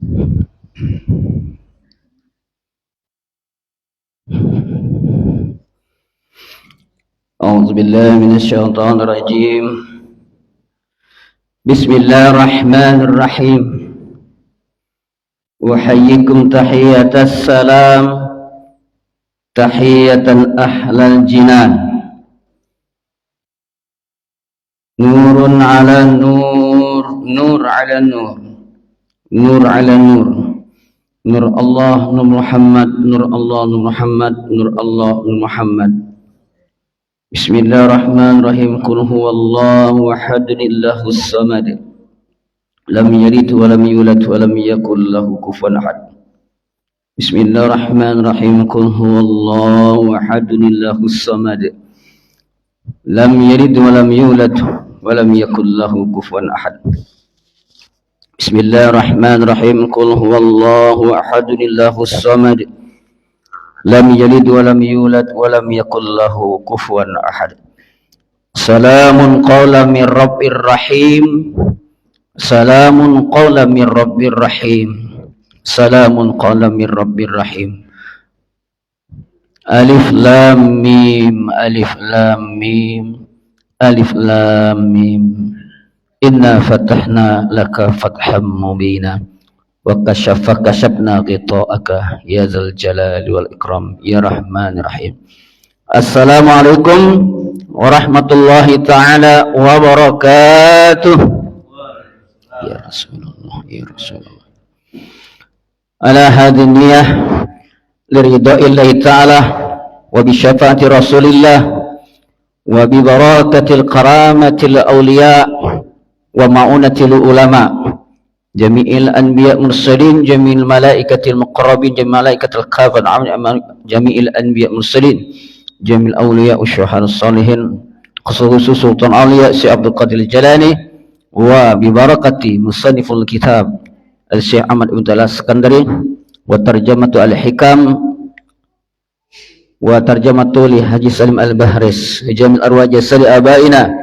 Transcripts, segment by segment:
أعوذ بالله من الشيطان الرجيم. بسم الله الرحمن الرحيم. أحييكم تحية السلام، تحية أهل الجنان. نور على نور، نور على نور، نور على نور. نور الله نور محمد، نور الله نور محمد، نور الله نور محمد. Bismillahirrahmanirrahim. Qul huwallahu ahad, Allahus samad, lam yalid wa lam yulad wa lam yakul lahu kufuwan ahad. Bismillahirrahmanirrahim. Qul huwallahu ahad, Allahus samad, lam yalid wa lam yulad wa lam yakul lahu kufuwan ahad. Bismillahirrahmanirrahim. Qul huwallahu ahad, Allahus samad, lam yalid wa lam yulad wa lam yakul lahu kufuwan ahad. Salamun qawlan min rabbir rahim. Salamun qawlan min rabbir rahim. Salamun qawlan min rabbir rahim. Alif lam mim, alif lam mim, alif lam mim. Inna fatahna laka fatham mubina wa kashafna ghita'aka ya dzal jalali wal ikram ya rahmanir rahim. Assalamualaikum warahmatullahi taala wabarakatuh. Ya Rasulullah, ya Rasulullah. Ala hadhihi niyyah liridaillahi taala wa bi syafaati Rasulillah wa bi barakatil karamatil awliya wa ma'unatil ulama, jami'il anbiya mursalin, jami'il malaikatil muqarrabin, jami'il malaikatil kafan, jami'il anbiya mursalin, jami'il awliya usyuhar salihin, khusus Sultan Aulia Syekh Abdul Qadir Jalani, wa bi barakati musanniful kitab Syekh Ahmad bin Talas Skandari, wa tarjamatu al-hikam, wa tarjamatu li Haji Salim al-Bahris, jami'il arwah jasadi abaina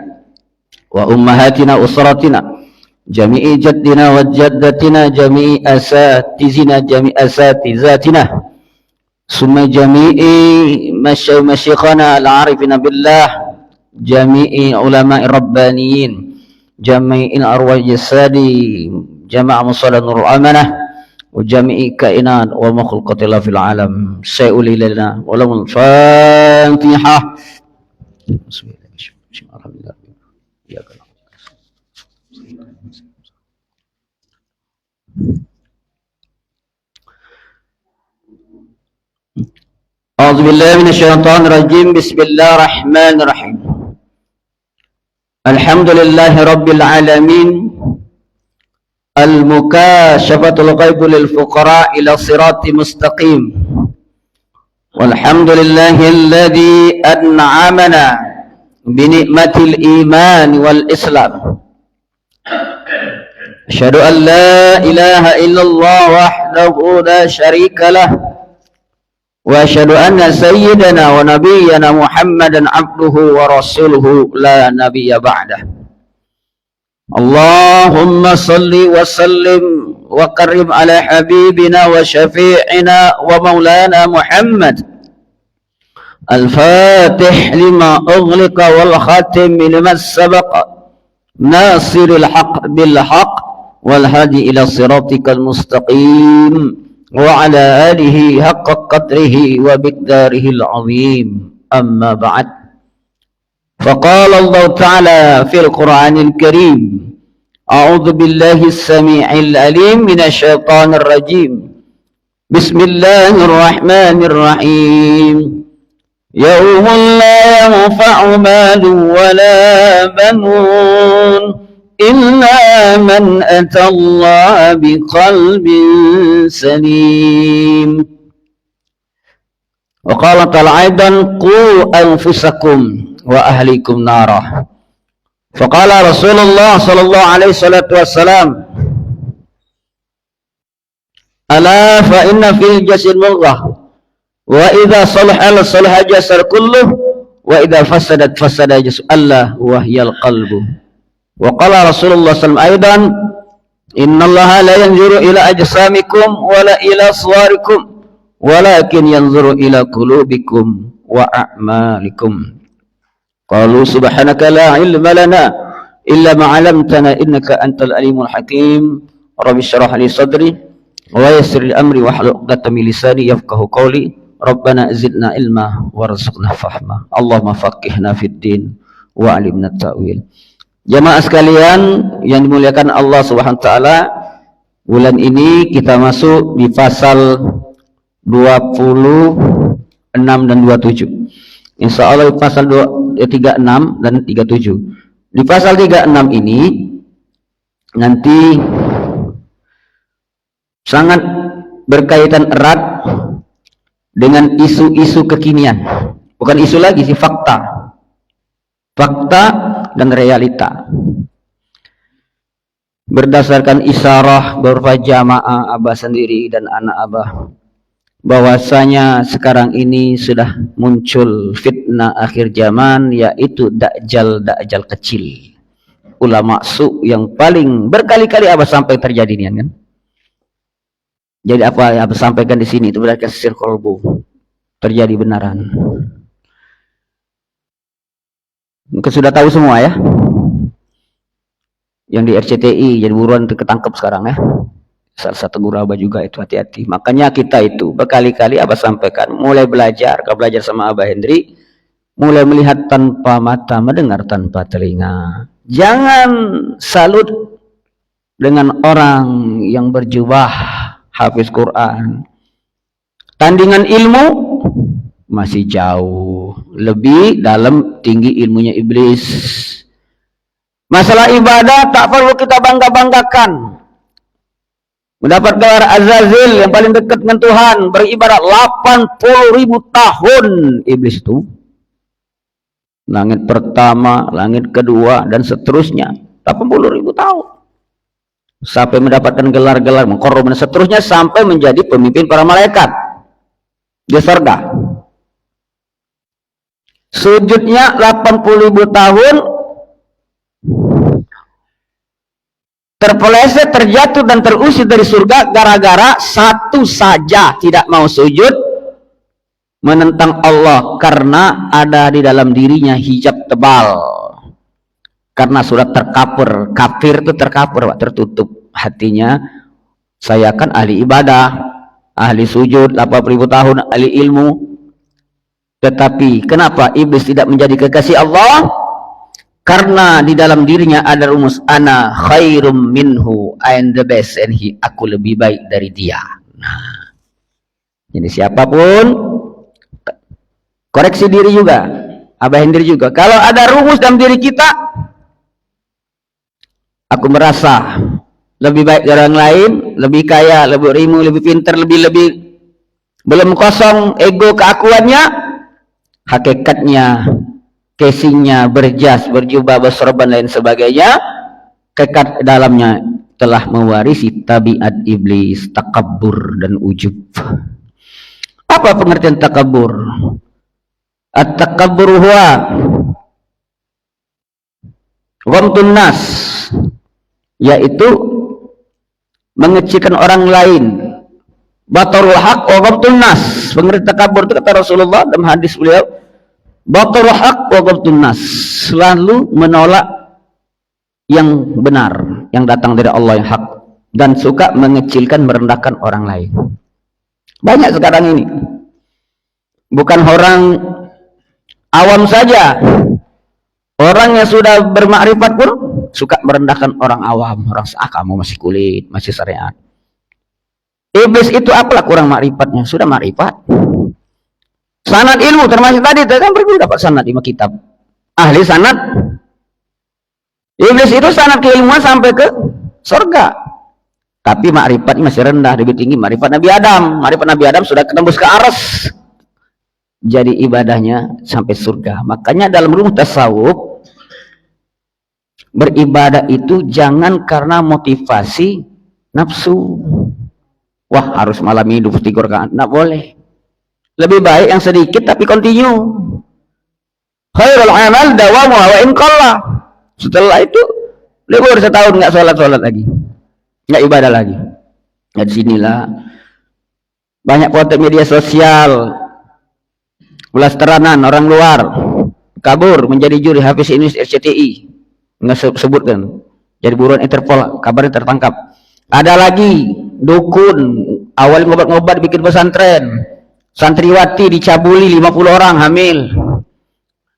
wa ummahatina usratina, jami'i jaddina wa jaddatina, jami'i asatizina, jami'i asatizatina, summa jami'i masyayikhana al-arifina billah, jami'i ulama'i rabbaniyin, jami'in arwah jasadi, jama'a musalla nurul amanah, wa jami'i kainat wa makhluqatillah fil alam. Sayuli lana wa lahul fatihah. Bismillahirrahmanirrahim. A'udzu billahi minasyaitonir rajim. Bismillahirrahmanirrahim. Alhamdulillahi rabbil alamin. Al-mukashafatul ghaib lil fuqara ila sirati mustaqim. Walhamdulillahi alladhi an'amana bi ni'matil iman wal islam. Asyhadu an la ilaha illallah wahdahu la syarika lah, wa asyhadu anna sayyidana wa nabiyyana Muhammadan abduhu wa rasuluhu la nabiyya ba'dah. Allahumma salli wa sallim wa karim ala habibina wa syafi'ina wa maulana Muhammad al-fatih lima ughliqa wal khatim lima sabaqa nasiril haq bil haq wal hadi ila siratikal mustaqim wa ala alihi haqqa qadrihi wa biqdarihil azim. Amma ba'd. Faqala Allah ta'ala fil Qur'anil Karim, a'udzu billahi as-sami'il alim minasy syaithanir rajim. Bismillahirrahmanirrahim. Yawmun la yanfa'u malun wa la banun illa man atallaha biqalbin salim. Wa qala ta'ala aidan qu anfusakum wa ahlikum narah. Faqala Rasulullah sallallahu alaihi wasallam, ala fa inna fil jasad mudghah wa idza salaha salaha jasad kulluh wa idza fasadat fasada jasad Allah wa hiyal qalbu. Wa qala Rasulullah sallallahu alaihi wasallam aidan Innallaha la yanzuru ila ajsamikum wala ila suwarikum walakin yanzuru ila qulubikum wa a'malikum. Qalu subhanaka la ilma lana illa ma 'allamtana innaka antal alimul hakim. Rabbi shrah li sadri wa yassir li amri wahlul 'uqdatam min lisani yafqahu qawli. Rabbana zidna ilma warzuqna fahma. Allahumma faqihna fid din wa 'allimna ta'wil. Jamaah sekalian yang dimuliakan Allah Subhanahu wa taala, bulan ini kita masuk di pasal 26 dan 27. Insya Allah di pasal 36 dan 37. Di pasal 36 ini nanti sangat berkaitan erat dengan isu-isu kekinian. Bukan isu lagi sih, fakta dan realita. Berdasarkan isyarah berupa jamaah Abah sendiri dan anak Abah, bahwasanya sekarang ini sudah muncul fitnah akhir zaman, yaitu dajjal kecil. Ulama su yang paling berkali-kali Abah sampai terjadi ini kan. Jadi apa yang Abah sampaikan di sini itu berarti sir kolbu terjadi benaran. Mungkin sudah tahu semua ya. Yang di RCTI jadi buruan ketangkep sekarang ya. Salah satu guru Abah juga itu, hati-hati. Makanya kita itu berkali-kali Abah sampaikan, mulai belajar, kalau belajar sama Abah Hendri, mulai melihat tanpa mata, mendengar tanpa telinga. Jangan salut dengan orang yang berjubah hafiz Quran. Tandingan ilmu masih jauh, lebih dalam tinggi ilmunya iblis. Masalah ibadah tak perlu kita bangga-banggakan. Mendapat gelar Azazil yang paling dekat dengan Tuhan, beribadah 80.000 tahun iblis itu. Langit pertama, langit kedua dan seterusnya 80.000 tahun. Sampai mendapatkan gelar-gelar mengkorup dan seterusnya sampai menjadi pemimpin para malaikat di surga. Sujudnya 80.000 tahun, terpeleset, terjatuh dan terusir dari surga gara-gara satu saja tidak mau sujud, menentang Allah karena ada di dalam dirinya hijab tebal. Karena sudah terkapur, kafir itu terkapur, tertutup hatinya. Saya kan ahli ibadah, ahli sujud 80.000 tahun, ahli ilmu. Tetapi kenapa iblis tidak menjadi kekasih Allah? Karena di dalam dirinya ada rumus ana khairum minhu, I am the best, and aku lebih baik dari dia. Nah, jadi siapapun koreksi diri juga, Abah Hendri juga. Kalau ada rumus dalam diri kita, aku merasa lebih baik dari orang lain, lebih kaya, lebih berilmu, lebih pintar, lebih belum kosong ego keakuannya. Hakikatnya, casingnya, berjas, berjubah, bersorban lain sebagainya, kekat dalamnya telah mewarisi tabiat iblis, takabbur dan ujub. Apa pengertian takabbur? At-takabbur huwa ghamtun nas, yaitu mengecilkan orang lain. Batarul haq wa ghamtun nas. Pengertian takabbur itu kata Rasulullah dalam hadis beliau, batarul haq wa ghamtun nas, selalu menolak yang benar, yang datang dari Allah yang hak, dan suka mengecilkan, merendahkan orang lain. Banyak sekarang ini. Bukan orang awam saja, orang yang sudah bermakrifat pun suka merendahkan orang awam. Orang kamu masih kulit, masih syariat. Iblis itu apalah kurang makrifatnya, sudah makrifat. Sanad ilmu termasuk tadi kan berbeda dapat sanad lima kitab. Ahli sanad. Iblis itu sanad keilmuan sampai ke surga. Tapi makrifatnya masih rendah, lebih tinggi makrifat Nabi Adam. Makrifat Nabi Adam sudah tembus ke aras. Jadi ibadahnya sampai surga. Makanya dalam rumus tasawuf, beribadah itu jangan karena motivasi nafsu. Wah, harus malam ini 23 rakaat. Nggak boleh. Lebih baik yang sedikit tapi continue. Khairul amal dawamu wa in qalla. Setelah itu libur setahun nggak sholat lagi. nggak ibadah lagi. Nah, di sinilah banyak konten media sosial, ulas teranan orang luar kabur menjadi juri Hafiz Indonesia RCTI, nggak sebutkan, jadi buruan Interpol, kabarnya tertangkap. Ada lagi dukun awal ngobat-ngobat bikin pesantren, santriwati dicabuli 50 orang hamil.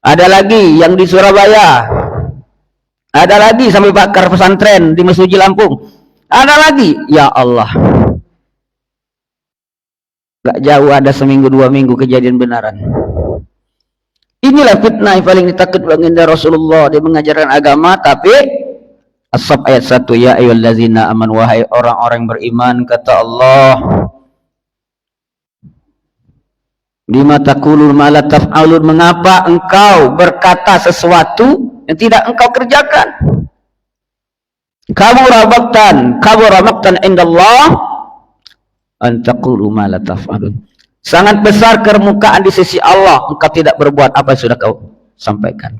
Ada lagi yang di Surabaya, ada lagi sampai bakar pesantren di Mesuji Lampung, ada lagi, ya Allah, gak jauh ada seminggu 2 minggu kejadian benaran. Inilah fitnah yang paling ditakut baginda Rasulullah. Dia mengajarkan agama, tapi As-Saff ayat 1, ya ayyuhallazina amanu, wahai orang-orang beriman, kata Allah, lima taqulun ma la taf'alun, mengapa engkau berkata sesuatu yang tidak engkau kerjakan? Kabura maqtan indallah an taqulu ma la taf'alun. Sangat besar kemukaan di sisi Allah engkau tidak berbuat apa yang sudah kau sampaikan.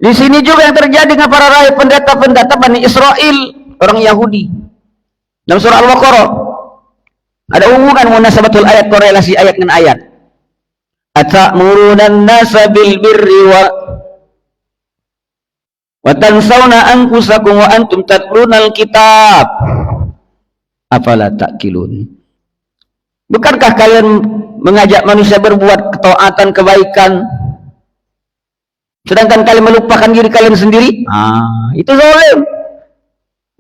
Di sini juga yang terjadi dengan para rakyat pendeta-pendeta Bani Israel, orang Yahudi. Dalam surah Al-Baqarah ada hubungan munasabatul ayat, korelasi ayat dengan ayat. Atamuruna an-nasa bil birri wa tansawna anfusakum wa antum tatluna al-kitab afala ta'qilun. Bukankah kalian mengajak manusia berbuat ketaatan kebaikan, sedangkan kalian melupakan diri kalian sendiri? Itu zalim.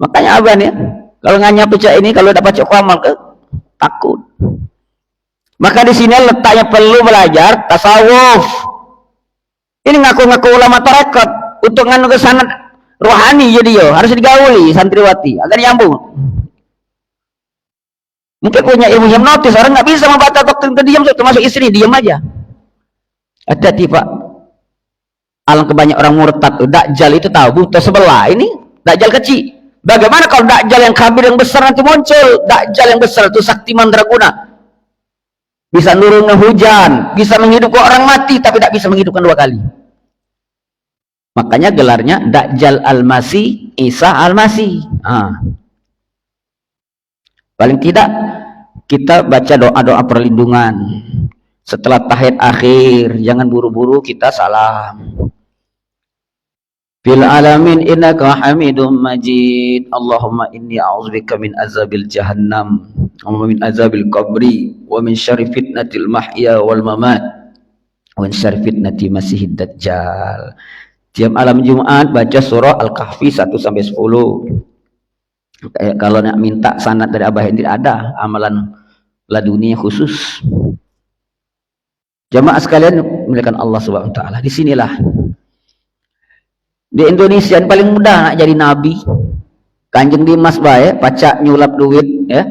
Makanya aban ya, kalau nganya pecah ini, kalau dapat cok amal ke takut. Maka di sini letaknya perlu belajar tasawuf. Ini ngaku-ngaku ulama tarekat untuk nganu ke sana rohani, jadi yo harus digauli santriwati agar nyambung. Mungkin punya ilmu hipnotis, orang nggak bisa membaca doktrin terdiam, termasuk istri diam aja. Hati-hati Pak. Alangkah banyak orang murtad. Dajjal itu tahu sebelah ini Dajjal kecil. Bagaimana kalau Dajjal yang kabir yang besar nanti muncul? Dajjal yang besar itu sakti mandraguna, bisa nurunkan hujan, bisa menghidupkan orang mati, tapi tidak bisa menghidupkan 2 kali. Makanya gelarnya Dajjal Al-Masih, Isa Al-Masih. Paling tidak kita baca doa-doa perlindungan setelah tahiyat akhir, jangan buru-buru kita salam. Fil alamin innaka hamidum majid. Allahumma inni a'udzubika min azabil jahannam wa min azabil qabri wa min syarri fitnatil mahya wal mamat wa min syarri fitnati masihid dajjal. Tiap malam Jumat baca surah Al-Kahfi 1 sampai 10. Kalau nak minta sanad dari Abah Hendri, ada amalan laduni khusus. Jamaah sekalian milikkan Allah Subhanahu wa taala. Di sinilah di Indonesia yang paling mudah nak jadi nabi. Kanjeng Dimas bae pacak nyulap duit ya.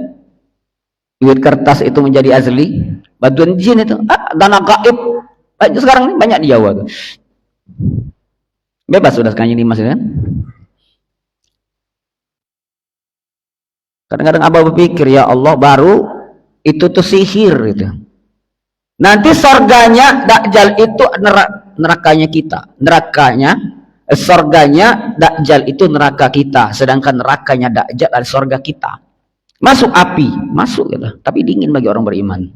Duit kertas itu menjadi asli. Bantuan jin itu, dana gaib. Sekarang ini banyak di Jawa tuh. Bebas sudah Kanjeng Dimas kan? Kadang-kadang Abah berpikir, ya Allah, baru itu tuh sihir itu. Nanti surganya Dajjal itu nerakanya kita. Surganya Dajjal itu neraka kita, sedangkan nerakanya Dajjal adalah surga kita. Masuk api, masuk gitu, tapi dingin bagi orang beriman.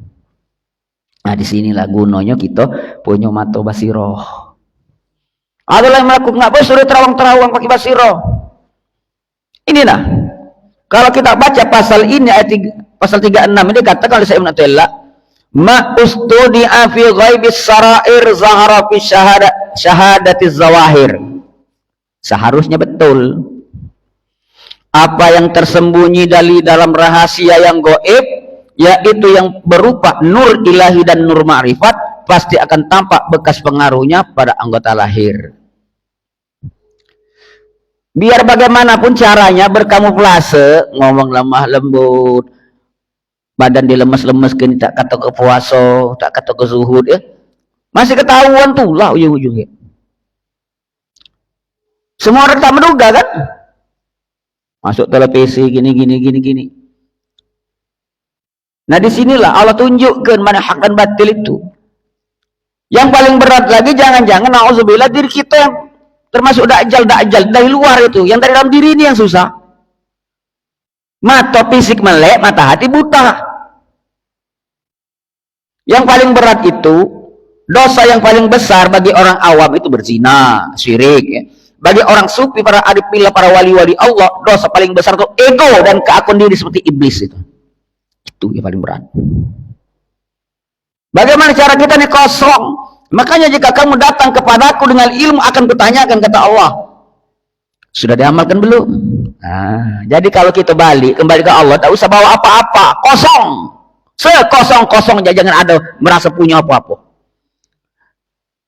Nah, disinilah gunanya kita punya mata basiroh. Adalah yang melakukan nggak boleh suruh terawang-terawang pakai basiroh. Inilah. Kalau kita baca pasal ini ayat pasal 36 ini katakan oleh Ibnu Athaillah, ma ustudi'a fi ghaibis sarair zahara fi syahadatiz zawahir. Seharusnya betul. Apa yang tersembunyi dari dalam rahasia yang gaib, yaitu yang berupa nur ilahi dan nur ma'rifat, pasti akan tampak bekas pengaruhnya pada anggota lahir. Biar bagaimanapun caranya berkamuflase, ngomong lemah lembut, badan dilemes-lemeskan, tak kata ke puasa, tak kata ke zuhud ya, masih ketahuan tuh lah ujung-ujungnya. Semua orang tak menduga kan, masuk televisi gini. Nah disinilah Allah tunjukkan mana hak dan batil itu. Yang paling berat lagi, jangan-jangan na'udzubillah diri kita yang termasuk Dajjal dari luar itu, yang dari dalam diri ini yang susah. Mata fisik melek, mata hati buta. Yang paling berat itu, dosa yang paling besar bagi orang awam itu berzina, syirik. Ya. Bagi orang sufi, para arif billah, para wali-wali Allah, dosa paling besar itu ego dan keakuan diri seperti iblis itu. Itu yang paling berat. Bagaimana cara kita nih kosong? Makanya jika kamu datang kepadaku dengan ilmu akan kutanyakan, kata Allah. Sudah diamalkan belum? Nah, jadi kalau kita kembali ke Allah, tak usah bawa apa-apa, kosong. Sekosong-kosongnya, jangan ada merasa punya apa-apa.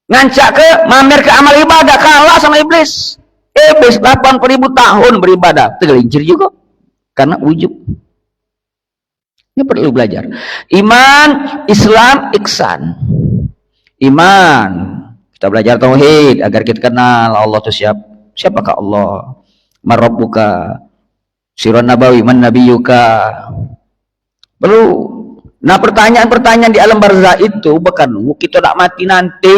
Ngancak mamer ke amal ibadah, kalah sama iblis. Iblis 80.000 tahun beribadah, tergelincir juga karena ujub. Ini perlu belajar. Iman, Islam, ihsan. Iman, kita belajar tauhid agar kita kenal Allah itu siapakah Allah, marabbuka, sirun nabawi, man nabiyuka. Perlu. Nah, pertanyaan-pertanyaan di alam barzah itu bukan kita tak mati nanti.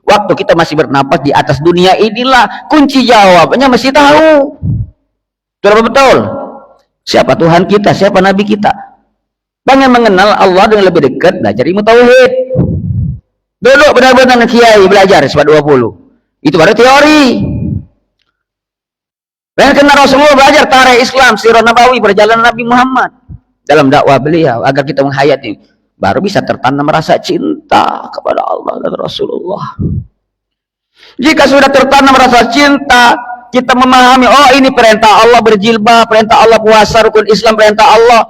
Waktu kita masih bernapas di atas dunia inilah kunci jawabannya masih tahu. Betul? Siapa Tuhan kita, siapa Nabi kita. Pengen mengenal Allah dengan lebih dekat, belajar ilmu tauhid. Duduk benar-benar kiai belajar sebab 20. Itu baru teori. Pengen kenal Rasulullah, belajar tarikh Islam, sirah nabawi, perjalanan Nabi Muhammad dalam dakwah beliau agar kita menghayati, baru bisa tertanam rasa cinta kepada Allah dan Rasulullah. Jika sudah tertanam rasa cinta, kita memahami, oh ini perintah Allah berjilbab, perintah Allah puasa, rukun Islam, perintah Allah,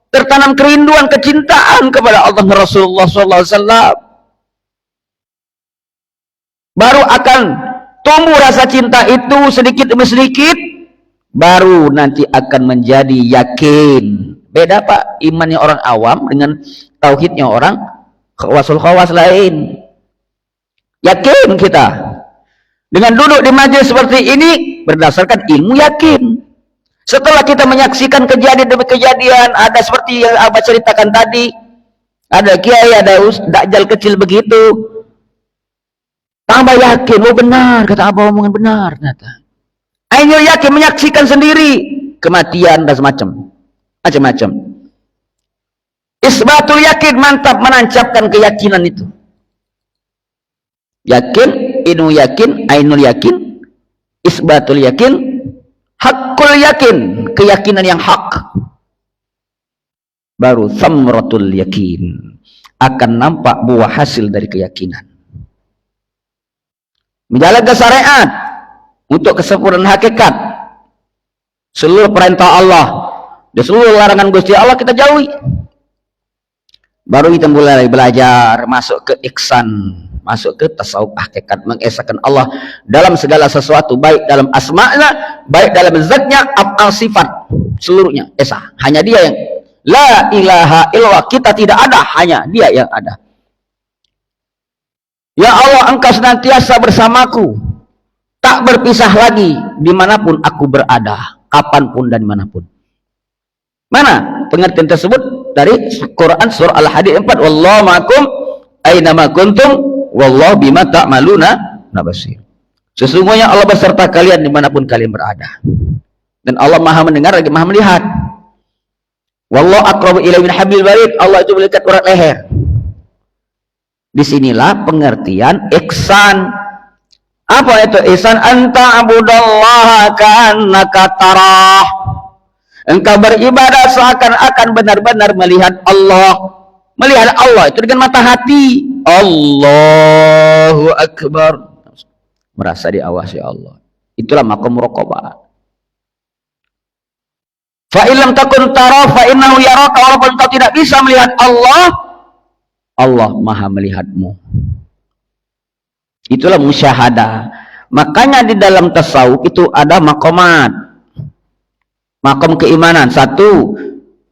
tertanam kerinduan, kecintaan kepada Allah dan Rasulullah SAW, baru akan tumbuh rasa cinta itu sedikit demi sedikit, baru nanti akan menjadi yakin. Beda Pak, imannya orang awam dengan tauhidnya orang khawas lain. Yakin kita dengan duduk di majelis seperti ini berdasarkan ilmu yakin. Setelah kita menyaksikan kejadian demi kejadian, ada seperti yang Abah ceritakan tadi, ada kiai, ada dajjal kecil begitu, tambah yakin, oh benar kata Abah, omongan benar ternyata. Akhirnya yakin, menyaksikan sendiri kematian dan macam-macam. Isbatul yakin, mantap, menancapkan keyakinan itu. Yakin, ilmu yakin, ainul yakin, isbatul yakin, hakul yakin, keyakinan yang hak. Baru thamratul yakin, akan nampak buah hasil dari keyakinan. Menjalankan syariat untuk kesempurnaan hakikat, seluruh perintah Allah dan seluruh larangan Gusti Allah kita jauhi. Baru kita mulai belajar masuk ke ihsan, masuk ke tasawuf hakikat, mengesahkan Allah dalam segala sesuatu, baik dalam asma'nya, baik dalam zatnya, af'al, sifat, seluruhnya esa. Hanya Dia yang la ilaha illallah, kita tidak ada, hanya Dia yang ada. Ya Allah, Engkau senantiasa bersamaku, tak berpisah lagi dimanapun aku berada, kapanpun dan dimanapun. Mana pengertian tersebut? Dari Quran surah Al-Hadid 4, wallahu ma'akum aynama kuntum wallahu bima ta'maluna basir. Sesungguhnya Allah beserta kalian dimanapun kalian berada, dan Allah maha mendengar lagi maha melihat. Wallahu aqrabu ilaihi min hablil warid, Allah itu dekat urat leher. Disinilah pengertian ihsan. Apa itu ihsan? Anta abudallaha ka'annaka tarah. Engkau beribadah seakan-akan benar-benar melihat Allah. Melihat Allah itu dengan mata hati. Allahu Akbar. Merasa diawasi Allah. Itulah maqam muraqabah. Fa illam takun tara fa innahu yaraka. Walaupun engkau tidak bisa melihat Allah, Allah maha melihatmu. Itulah musyahadah. Makanya di dalam tasawuf itu ada maqamat. Makom keimanan. Satu,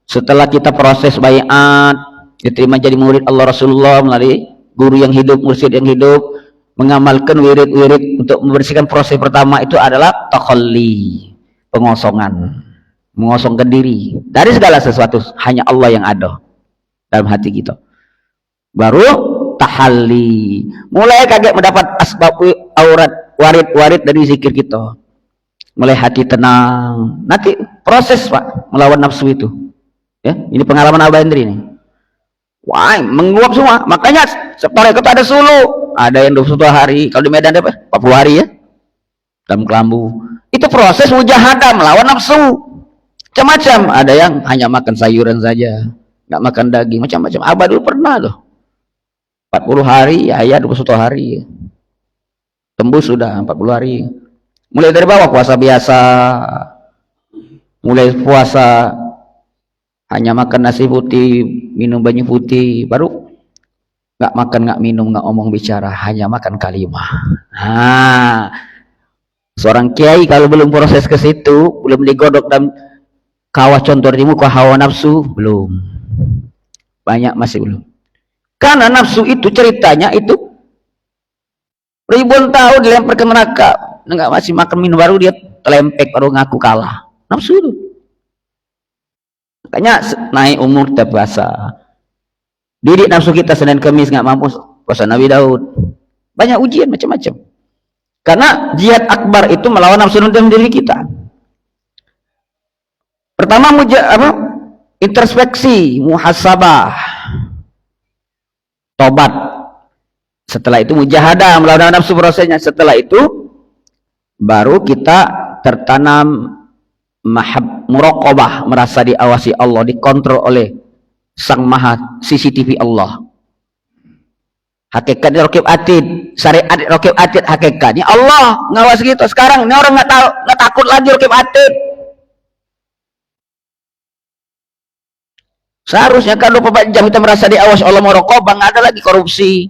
setelah kita proses baiat, diterima jadi murid Allah Rasulullah melalui guru yang hidup, mursyid yang hidup, mengamalkan wirid-wirid untuk membersihkan. Proses pertama itu adalah takhalli, pengosongan, mengosongkan diri dari segala sesuatu, hanya Allah yang ada dalam hati kita. Baru tahalli, mulai kaget mendapat asbab aurat, warid-warid dari zikir kita. mulai hati tenang. Nanti proses Pak melawan nafsu itu. Ya, ini pengalaman Abah Hendri nih. Wah, menguap semua. Makanya tarekat ada sulu, ada yang 21 hari. Kalau di Medan apa? 40 hari ya. Dalam kelambu. Itu proses mujahadah melawan nafsu. Macam-macam. Ada yang hanya makan sayuran saja, nggak makan daging, macam-macam. Abah dulu pernah loh. 40 hari, ya 21 hari. Tembus sudah 40 hari. Mulai dari bawah puasa biasa. Mulai puasa hanya makan nasi putih, minum banyu putih, baru nggak makan, nggak minum, nggak omong bicara, hanya makan kalimah. Nah, seorang kiai kalau belum proses ke situ, belum digodok dan kawah contoh di muka hawa nafsu, belum. Banyak masih belum. Karena nafsu itu ceritanya itu ribuan tahun dilempar ke neraka, nggak masih makan minum baru dia telempek, baru ngaku kalah. Nafsu itu. Makanya naik umur kita puasa. Didik nafsu kita Senin Kamis nggak mampu puasa Nabi Daud. Banyak ujian macam-macam. Karena jihad akbar itu melawan nafsu dalam diri kita. Pertama introspeksi, muhasabah, tobat. Setelah itu mujahadah melawan nafsu prosesnya. Setelah itu baru kita tertanam muraqabah, merasa diawasi Allah, dikontrol oleh Sang Maha CCTV Allah. Hakikat raqib atid, syariat raqib atid, hakikatnya Allah ngawas gitu. Sekarang ini orang nggak takut lagi raqib atid. Seharusnya kan 24 jam kita merasa diawasi Allah, muraqabah, nggak ada lagi korupsi,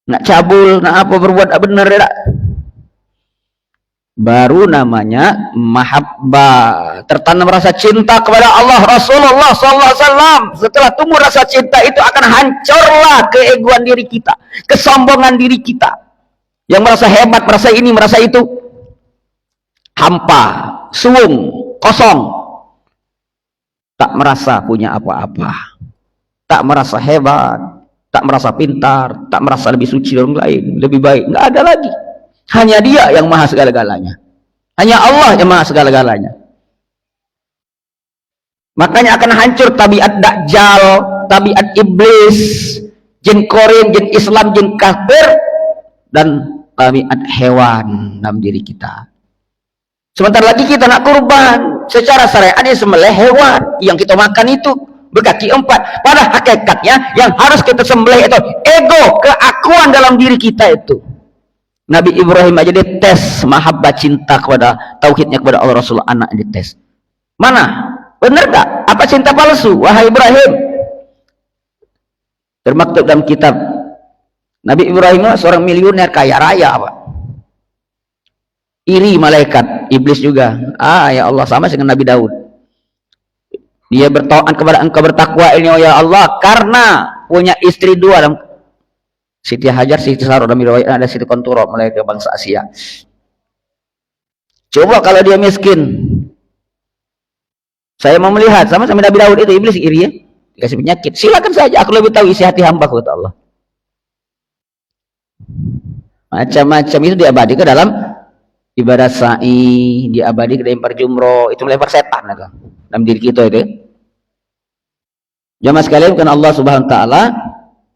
nggak cabul, nggak apa berbuat benar ya. Baru namanya mahabbah, tertanam rasa cinta kepada Allah, Rasulullah SAW. Setelah tumbuh rasa cinta itu akan hancurlah keegoan diri kita, kesombongan diri kita yang merasa hebat, merasa ini, merasa itu. Hampa, suung, kosong, tak merasa punya apa-apa, tak merasa hebat, tak merasa pintar, tak merasa lebih suci dari orang lain, lebih baik. Nggak ada lagi. Hanya Dia yang maha segala-galanya. Hanya Allah yang maha segala-galanya. Makanya akan hancur tabiat Dajjal, tabiat iblis, jin korin, jin Islam, jin kafir, dan tabiat hewan dalam diri kita. Sebentar lagi kita nak kurban. Secara syariatnya sembelih hewan yang kita makan itu berkaki 4. Pada hakikatnya yang harus kita sembelih itu ego, keakuan dalam diri kita itu. Nabi Ibrahim aja dites mahabbah, cinta kepada tauhidnya kepada Allah, Rasulullah, anak dites. Mana? Benar tak? Apa cinta palsu? Wahai Ibrahim. Termaktub dalam kitab. Nabi Ibrahim seorang miliuner kaya raya, Pak. Iri malaikat, iblis juga. Ya Allah, sama dengan Nabi Daud. Dia bertaubat kepada Engkau, bertakwa ini, oh ya Allah, karena punya istri 2 dalam Siti Hajar, Siti Sarah, dalam riwayat ada Siti Konturo, mulai ke bangsa Asia. Coba kalau dia miskin, saya mau melihat sama-sama Nabi Daud itu, iblis iri ya, dikasih penyakit. Silakan saja, aku lebih tahu isi hati hamba, kata Allah. Macam-macam itu diabadi ke dalam ibadah sa'i, diabadi ke lempar jumroh, itu melempar setan itu dalam diri kita itu. Jamaah sekalian, bukan Allah Subhanahu wa taala,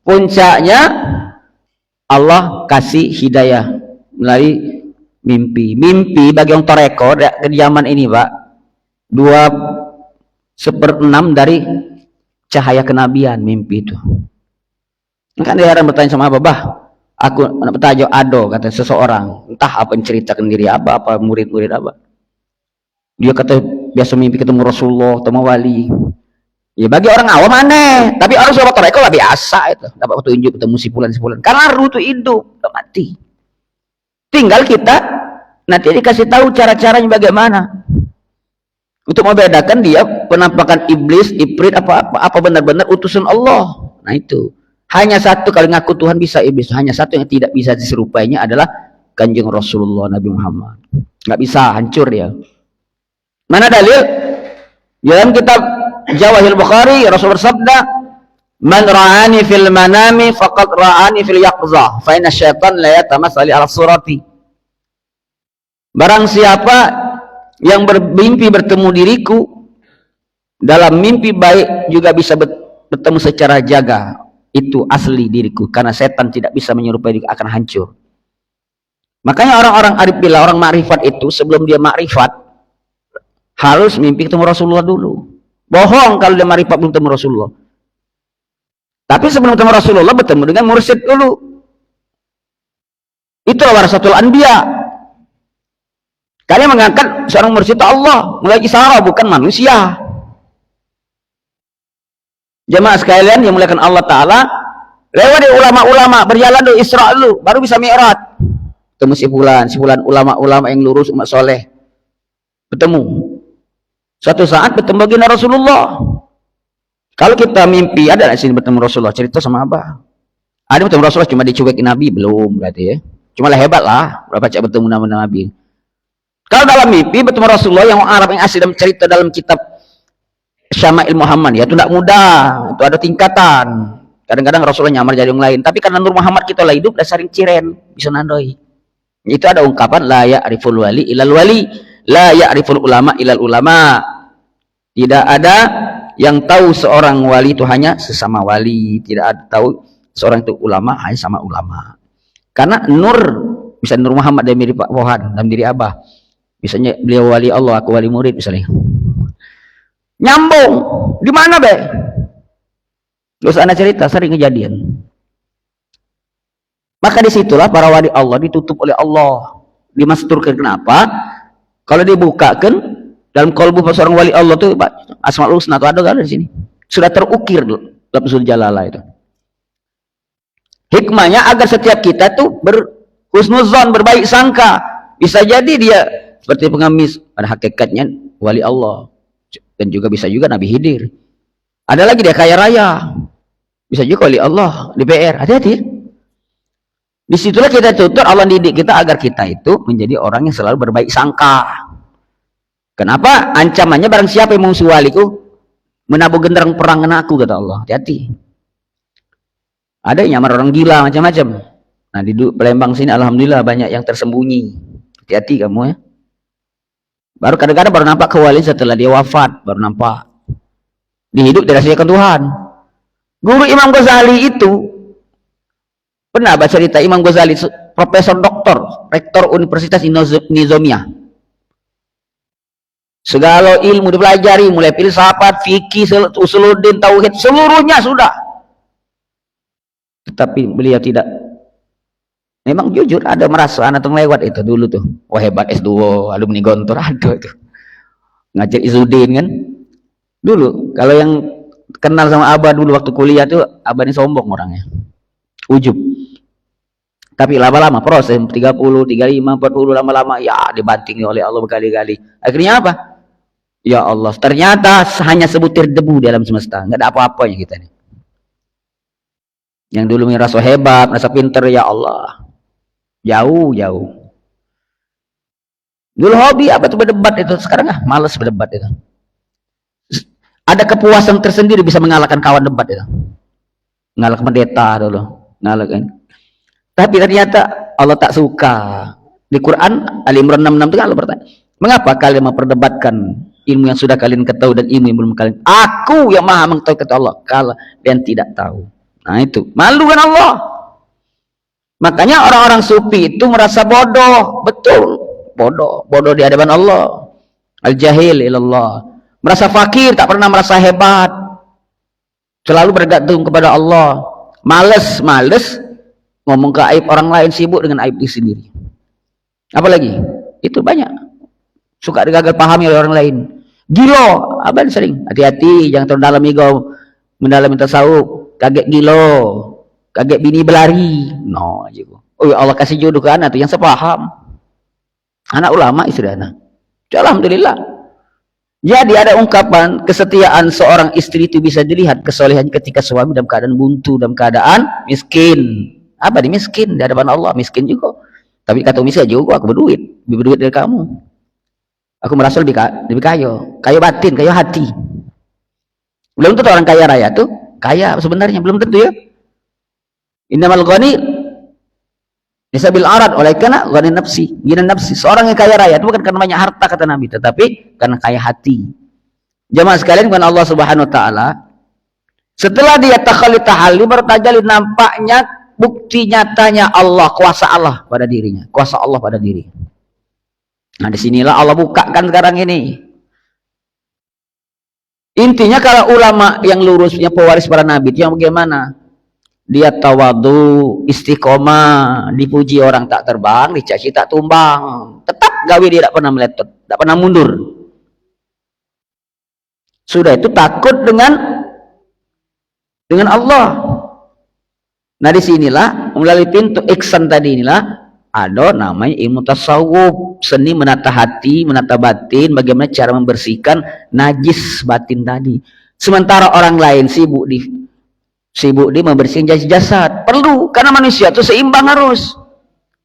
puncaknya Allah kasih hidayah melalui mimpi. Mimpi bagi orang toreko di zaman ini, Pak, 2/6 dari cahaya kenabian mimpi itu. Kan dia orang bertanya sama Bah, aku bertanya ado, kata seseorang, entah apa yang ceritakan diri apa murid-murid apa. Dia kata biasa mimpi ketemu Rasulullah, ketemu wali. Ya bagi orang awam aneh, tapi orang sobat toreko lah biasa itu, dapat petunjuk, ketemu sipulan-sipulan. Karena ruh itu hidup, tak mati. Tinggal kita nanti dikasih tahu cara-caranya bagaimana untuk membedakan dia penampakan iblis, ifrit, apa benar-benar utusan Allah. Nah itu hanya satu kali ngaku Tuhan bisa iblis, hanya satu yang tidak bisa diserupainya adalah Kanjeng Rasulullah Nabi Muhammad. Nggak bisa, hancur dia. Mana dalil? Dalam kitab Jawahir Bukhari, Rasul bersabda, "Man ra'ani fil manami faqad ra'ani fil yaqzah, fa inna syaitan la yatamassali ala surati." Barang siapa yang bermimpi bertemu diriku, dalam mimpi baik juga bisa bertemu secara jaga, itu asli diriku, karena setan tidak bisa menyerupai diriku, akan hancur. Makanya orang-orang arif billah, orang makrifat itu sebelum dia makrifat harus mimpi ketemu Rasulullah dulu. Bohong kalau dia makrifat belum ketemu Rasulullah. Tapi sebelum ketemu Rasulullah bertemu dengan mursyid dulu. Itulah warasatul anbiya. Kalian mengangkat seorang mursyid Allah, mulai isyarat, bukan manusia. Jemaah sekalian yang muliakan Allah Ta'ala, lewat di ulama-ulama, berjalan dulu, Isra dulu, baru bisa mi'raj. Ketemu si fulan ulama-ulama yang lurus, umat soleh. Bertemu. Suatu saat bertemu baginda Rasulullah. Kalau kita mimpi, ada di sini bertemu Rasulullah, cerita sama Abah. Ada bertemu Rasulullah, cuma dicuekin Nabi, belum berarti ya. Cuma lah hebat lah, berapa cak bertemu nama Nabi. Kalau dalam mimpi bertemu Rasulullah yang Arab yang asli dalam cerita dalam kitab Syama'il Muhammad, ya itu tidak mudah, itu ada tingkatan. Kadang-kadang Rasulullah nyamar jadi yang lain, tapi karena Nur Muhammad kita lah hidup, dah sering ciren, bisa nandoi. Itu ada ungkapan la ya'riful wali ilal wali, la ya'riful ulama ilal ulama. Tidak ada yang tahu seorang wali itu hanya sesama wali, tidak ada tahu seorang itu ulama hanya sama ulama. Karena nur, bisa Nur Muhammad dari mirip Pak Wohan dalam diri Abah. Misalnya beliau wali Allah, aku wali murid misalnya. Nyambung. Di mana be? Terus anak cerita sering kejadian. Maka disitulah para wali Allah ditutup oleh Allah, dimasturkan. Kenapa? Kalau dibukakan dalam kalbu seorang wali Allah itu Asmaul Husna itu ada di sini. Sudah terukir lafzul jalalah itu. Hikmahnya agar setiap kita tuh berhusnuzon, berbaik sangka. Bisa jadi dia seperti pengemis, pada hakikatnya wali Allah. Dan juga bisa juga Nabi Khidir. Ada lagi dia kaya raya, bisa juga wali Allah di PR. Hati-hati. Disitulah kita tutur, Allah didik kita agar kita itu menjadi orang yang selalu berbaik sangka. Kenapa? Ancamannya barang siapa yang mengungsi waliku, menabuh genderang perang kena aku, kata Allah. Hati-hati. Ada yang nyamar orang gila macam-macam. Nah di Palembang sini alhamdulillah banyak yang tersembunyi. Hati-hati kamu ya. Baru kadang-kadang baru nampak ke wali setelah dia wafat, baru nampak. Di hidup dirahasiakan Tuhan. Guru Imam Ghazali itu pernah baca cerita Imam Ghazali, profesor doktor, rektor Universitas Nizamiyah. Segala ilmu dipelajari, mulai filsafat, fikih, usuluddin, tauhid, seluruhnya sudah. Tetapi beliau tidak. Memang jujur ada merasa anak tuh lewat itu dulu tuh. Wah hebat S2, alumni Gontor ada itu. Ngajar Izzuddin kan. Dulu kalau yang kenal sama Abah dulu waktu kuliah tuh, Abah ini sombong orangnya. Ujub. Tapi lama-lama proses 30, 35, 40 lama-lama ya dibanting oleh Allah berkali-kali. Akhirnya apa? Ya Allah, ternyata hanya sebutir debu di alam semesta. Enggak ada apa-apanya kita nih. Yang dulu merasa hebat, merasa pinter, ya Allah. Jauh. Dulu hobi apa tuh berdebat itu, sekarang malas berdebat itu. Ada kepuasan tersendiri bisa mengalahkan kawan debat itu. Mengalahkan pendeta dulu, mengalahkan. Tapi ternyata Allah tak suka. Di Quran Ali Imran 66 itu Allah bertanya, mengapa kalian memperdebatkan ilmu yang sudah kalian ketahui dan ilmu yang belum kalian? Aku yang maha mengetahui, kata Allah, kalau kalian tidak tahu. Nah itu, malu kan Allah. Makanya orang-orang sufi itu merasa bodoh, betul, bodoh di hadapan Allah. Al-jahil ilallah. Merasa fakir, tak pernah merasa hebat. Selalu bergantung kepada Allah. Males ngomong ke aib orang lain, sibuk dengan aib diri sendiri. Apalagi? Itu banyak. Suka gagal pahami oleh orang lain. Gilo, abang sering. Hati-hati, jangan terlalu dalam ego, mendalami tasawuf. Kaget gilo. Kaget bini berlari, no aja. Oh Allah kasih jodoh ke anak tuh yang sepaham. Anak ulama istri anak. Alhamdulillah. Jadi ada ungkapan kesetiaan seorang istri itu bisa dilihat kesolehannya ketika suami dalam keadaan buntu, dalam keadaan miskin. Apa di miskin di hadapan Allah, miskin juga. Tapi kata miskin juga aku berduit, lebih berduit dari kamu. Aku merasa lebih kaya batin, kaya hati. Belum tentu orang kaya raya tuh kaya sebenarnya, belum tentu ya. Innamal ghani Nisabil arad oleh karena ghani nafsi, gina nafsi. Seorang yang kaya raya itu bukan karena banyak harta kata Nabi, tetapi karena kaya hati. Jemaah sekalian bukan Allah Subhanahu wa taala. Setelah dia takhalli tahalli baru tajalli nampaknya bukti nyatanya Allah, kuasa Allah pada dirinya, kuasa Allah pada diri. Nah, disinilah Allah bukakan sekarang ini. Intinya kalau ulama yang lurusnya pewaris para nabi itu yang bagaimana? Dia tawadu, istiqomah, dipuji orang tak terbang, dicaci tak tumbang. Tetap gawe dia tak pernah meletot, tak pernah mundur. Sudah itu takut dengan Allah. Nah disinilah melalui pintu ihsan tadi inilah ada namanya ilmu tasawuf, seni menata hati, menata batin, bagaimana cara membersihkan najis batin tadi. Sementara orang lain sibuk di membersihkan jasad. Perlu, karena manusia itu seimbang harus.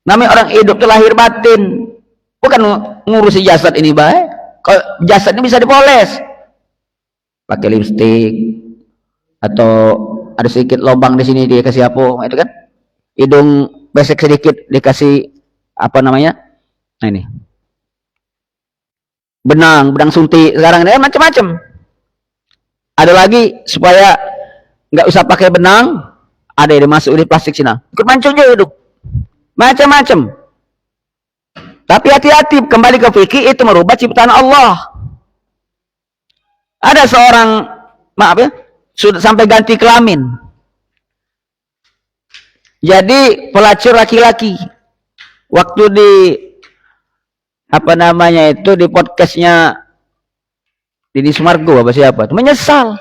Namanya orang hidup itu lahir batin, bukan ngurusi jasad ini baik. Kalau jasad ini bisa dipoles pakai lipstik, atau ada sedikit lubang di sini dia kasih apa itu kan, hidung besek sedikit dikasih apa namanya, nah ini benang suntik sekarang ini macam-macam. Ada lagi supaya nggak usah pakai benang, ada yang masuk di plastik sini, ikut mancung juga hidup, macam-macam. Tapi hati-hati, kembali ke fikih itu merubah ciptaan Allah. Ada seorang, maaf ya, sudah sampai ganti kelamin. Jadi pelacur laki-laki, waktu di apa namanya itu di podcastnya Deddy Sumargo apa siapa itu menyesal.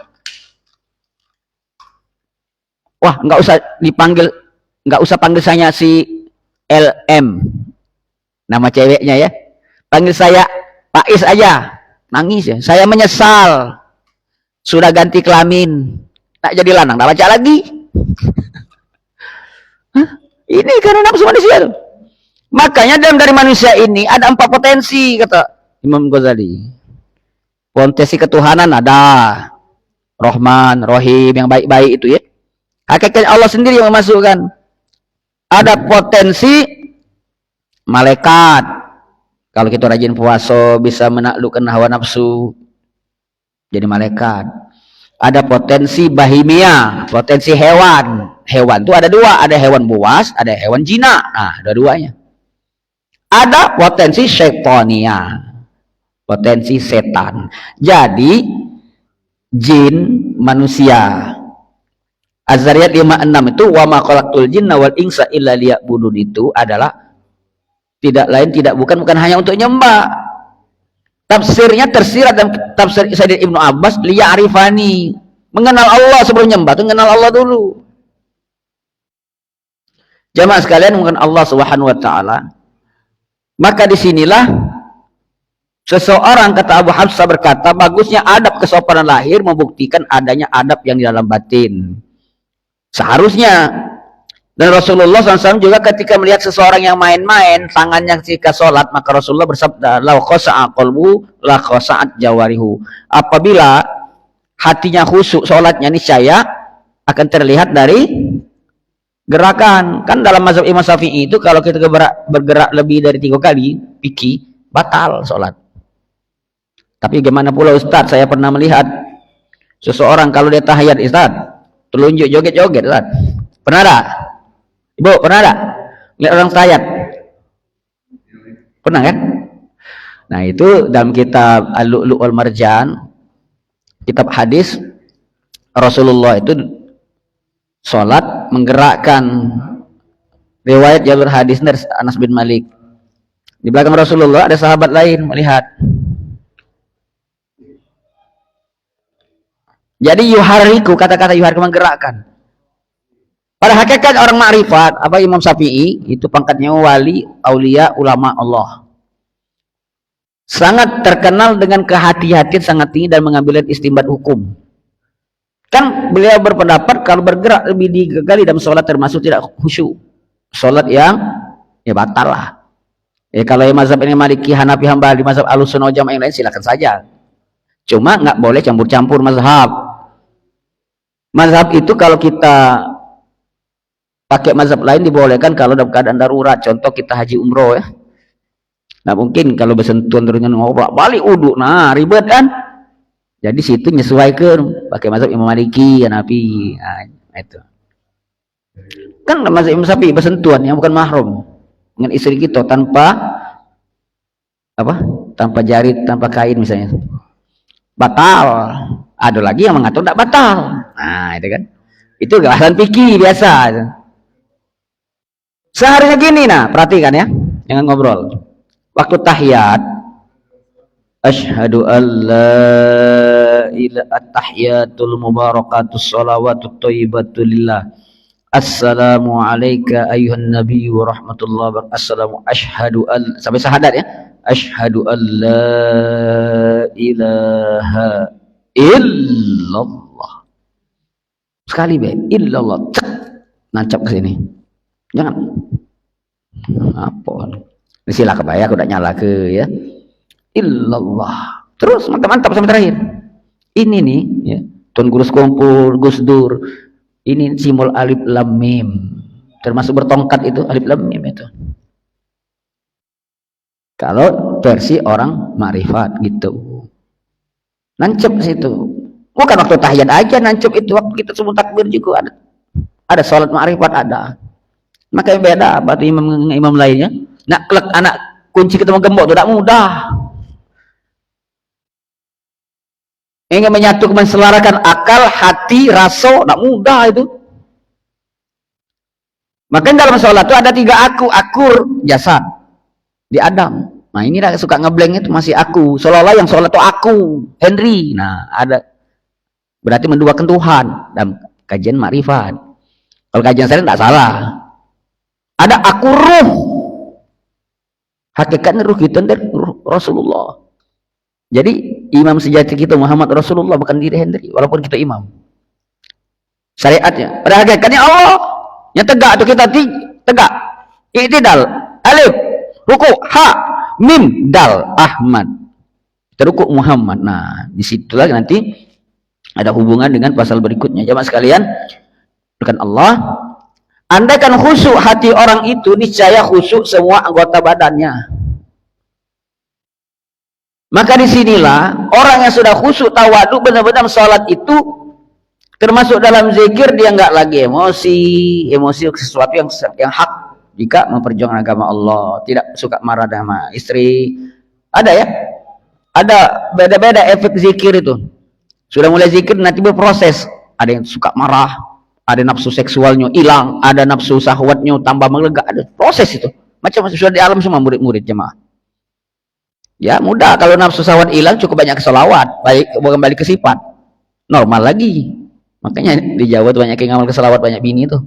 Wah, nggak usah panggil saya si LM, nama ceweknya ya, panggil saya Pak Is aja. Nangis ya, saya menyesal sudah ganti kelamin, tak jadi lanang, tak baca lagi. Ini karena nafsu manusia tuh. Makanya dalam dari manusia ini ada 4 potensi kata Imam Ghazali. Potensi ketuhanan ada, Rahman, Rahim, yang baik-baik itu ya. Hakikat Allah sendiri yang memasukkan. Ada potensi malaikat. Kalau kita rajin puasa bisa menaklukkan hawa nafsu jadi malaikat. Ada potensi bahimia, potensi hewan. Hewan itu ada 2, ada hewan buas, ada hewan jina. Nah, dua-duanya. Ada potensi syaitonia, potensi setan. Jadi jin, manusia. Az-Zariyat 56 itu wa ma khalaqtul jinna wal insa illa liya'budun itu adalah tidak lain tidak bukan hanya untuk nyembah. Tafsirnya tersirat dalam tafsir Sayyid Ibnu Abbas, liya'rifani, mengenal Allah sebelum nyembah itu mengenal Allah dulu. Jamaah sekalian, mengenal Allah Subhanahu wa taala. Maka disinilah seseorang, kata Abu Hafsah berkata, bagusnya adab kesopanan lahir membuktikan adanya adab yang di dalam batin. Seharusnya. Dan Rasulullah SAW juga ketika melihat seseorang yang main-main tangannya ketika sholat, maka Rasulullah bersabda, lau khosa'a qalbu la khosa'at jawarihu. Apabila hatinya khusyuk sholatnya, niscaya akan terlihat dari gerakan. Kan dalam mazhab Imam Syafi'i itu kalau kita bergerak lebih dari 3 kali pikir batal sholat. Tapi gimana pula Ustaz, saya pernah melihat seseorang kalau dia tahiyat Ustaz telunjuk joget-joget Ustaz. Pernah ada? Ibu, pernah ada? Lihat orang tahiyat? Pernah kan? Nah itu dalam kitab Al-Lu'lu' wal Marjan, kitab hadis, Rasulullah itu sholat menggerakkan. Riwayat jalur hadis dari Anas bin Malik. Di belakang Rasulullah ada sahabat lain melihat. Jadi yuhariku, kata-kata yuhariku menggerakkan. Pada hakikat orang ma'rifat, apa Imam Syafi'i itu pangkatnya wali, aulia, ulama Allah. Sangat terkenal dengan kehati-hatian sangat tinggi dan mengambil istinbat hukum. Kan beliau berpendapat kalau bergerak lebih 3 kali dalam sholat termasuk tidak khusyuk. Sholat yang ya batal lah. Kalau yang mazhab ini Maliki, Hanafi, Hambali, mazhab Ahlussunnah wal Jamaah yang lain silakan saja. Cuma nggak boleh campur-campur mazhab. Mazhab itu kalau kita Pakai mazhab lain dibolehkan kalau dalam keadaan darurat. Contoh kita haji umroh ya. Nah mungkin kalau bersentuhan dengan ngobrol balik uduk, nah ribet kan. Jadi situ menyesuaikan pakai mazhab Imam Maliki, Hanafi. Nah, itu. Kan mazhab Imam Syafi'i bersentuhan yang bukan mahram dengan istri kita tanpa apa? Tanpa jarit, tanpa kain misalnya. Batal. Ada lagi yang mengatur tidak batal. Nah, itu kan. Itu bahasan fikih biasa. Seharinya gini nah, perhatikan ya. Jangan ngobrol. Waktu tahiyat, asyhadu an la ilaha tahiyatul mubarakatus salawatut thayyibatu lillah. Assalamu alayka ayyuhan nabiy wa rahmatullahi wa barakatuh. Assalamu asyhadu an sampai syahadat ya. Asyhadu an la ilaha illallah. Sekali be, illallah. Cek. Nancap ke sini. Jangan. Apa? Sila kebaya aku udah nyala ke ya. Illallah. Terus mantap-mantap sampai terakhir. Ini nih ya. Tuan Guru Kumpul, Gus Dur. Ini simbol alif lam mim. Termasuk bertongkat itu alif lam mim itu. Kalau versi orang makrifat gitu. Nancep situ. Bukan waktu tahiyat aja nancep itu, waktu kita semua takbir juga ada. Ada salat makrifat ada. Makanya beda apa imam lainnya. Nak klek anak kunci ketemu gembok itu tidak mudah. Ingin menyatukan menselarakan akal, hati, rasa tidak mudah itu. Makanya dalam sholat itu ada 3 aku, akur jasad di Adam. Nah ini dah suka ngeblank itu masih aku. Seolah-olah yang sholat itu aku, Henry. Nah ada berarti menduakan Tuhan dalam kajian makrifat. Kalau kajian saya tidak salah. Ada aku ruh. Hakikatnya ruh kita dari ruh Rasulullah. Jadi imam sejati kita Muhammad Rasulullah, bukan diri Henry, walaupun kita imam. Syariatnya, pada hakikatnya Allah yang tegak itu kita tegak. I'tidal, alif, ruku, ha, mim, dal, Ahmad. Kita ruku Muhammad. Nah, disitulah nanti ada hubungan dengan pasal berikutnya. Jamaah sekalian, bukan Allah. Andaikan khusyuk hati orang itu, niscaya khusyuk semua anggota badannya. Maka disinilah orang yang sudah khusyuk tawaduk benar-benar sholat itu termasuk dalam zikir, dia nggak lagi emosi sesuatu yang hak jika memperjuangkan agama Allah, tidak suka marah sama istri. Ada ya, ada beda-beda efek zikir itu. Sudah mulai zikir nanti berproses, ada yang suka marah, ada nafsu seksualnya hilang, ada nafsu syahwatnya tambah melega, ada proses itu. Macam-macam sudah di alam semua murid-murid jemaah. Ya mudah, kalau nafsu syahwat hilang cukup banyak selawat, baik kembali ke sifat normal lagi. Makanya di Jawa tuh banyak yang ngamal ke selawat, banyak bini tuh.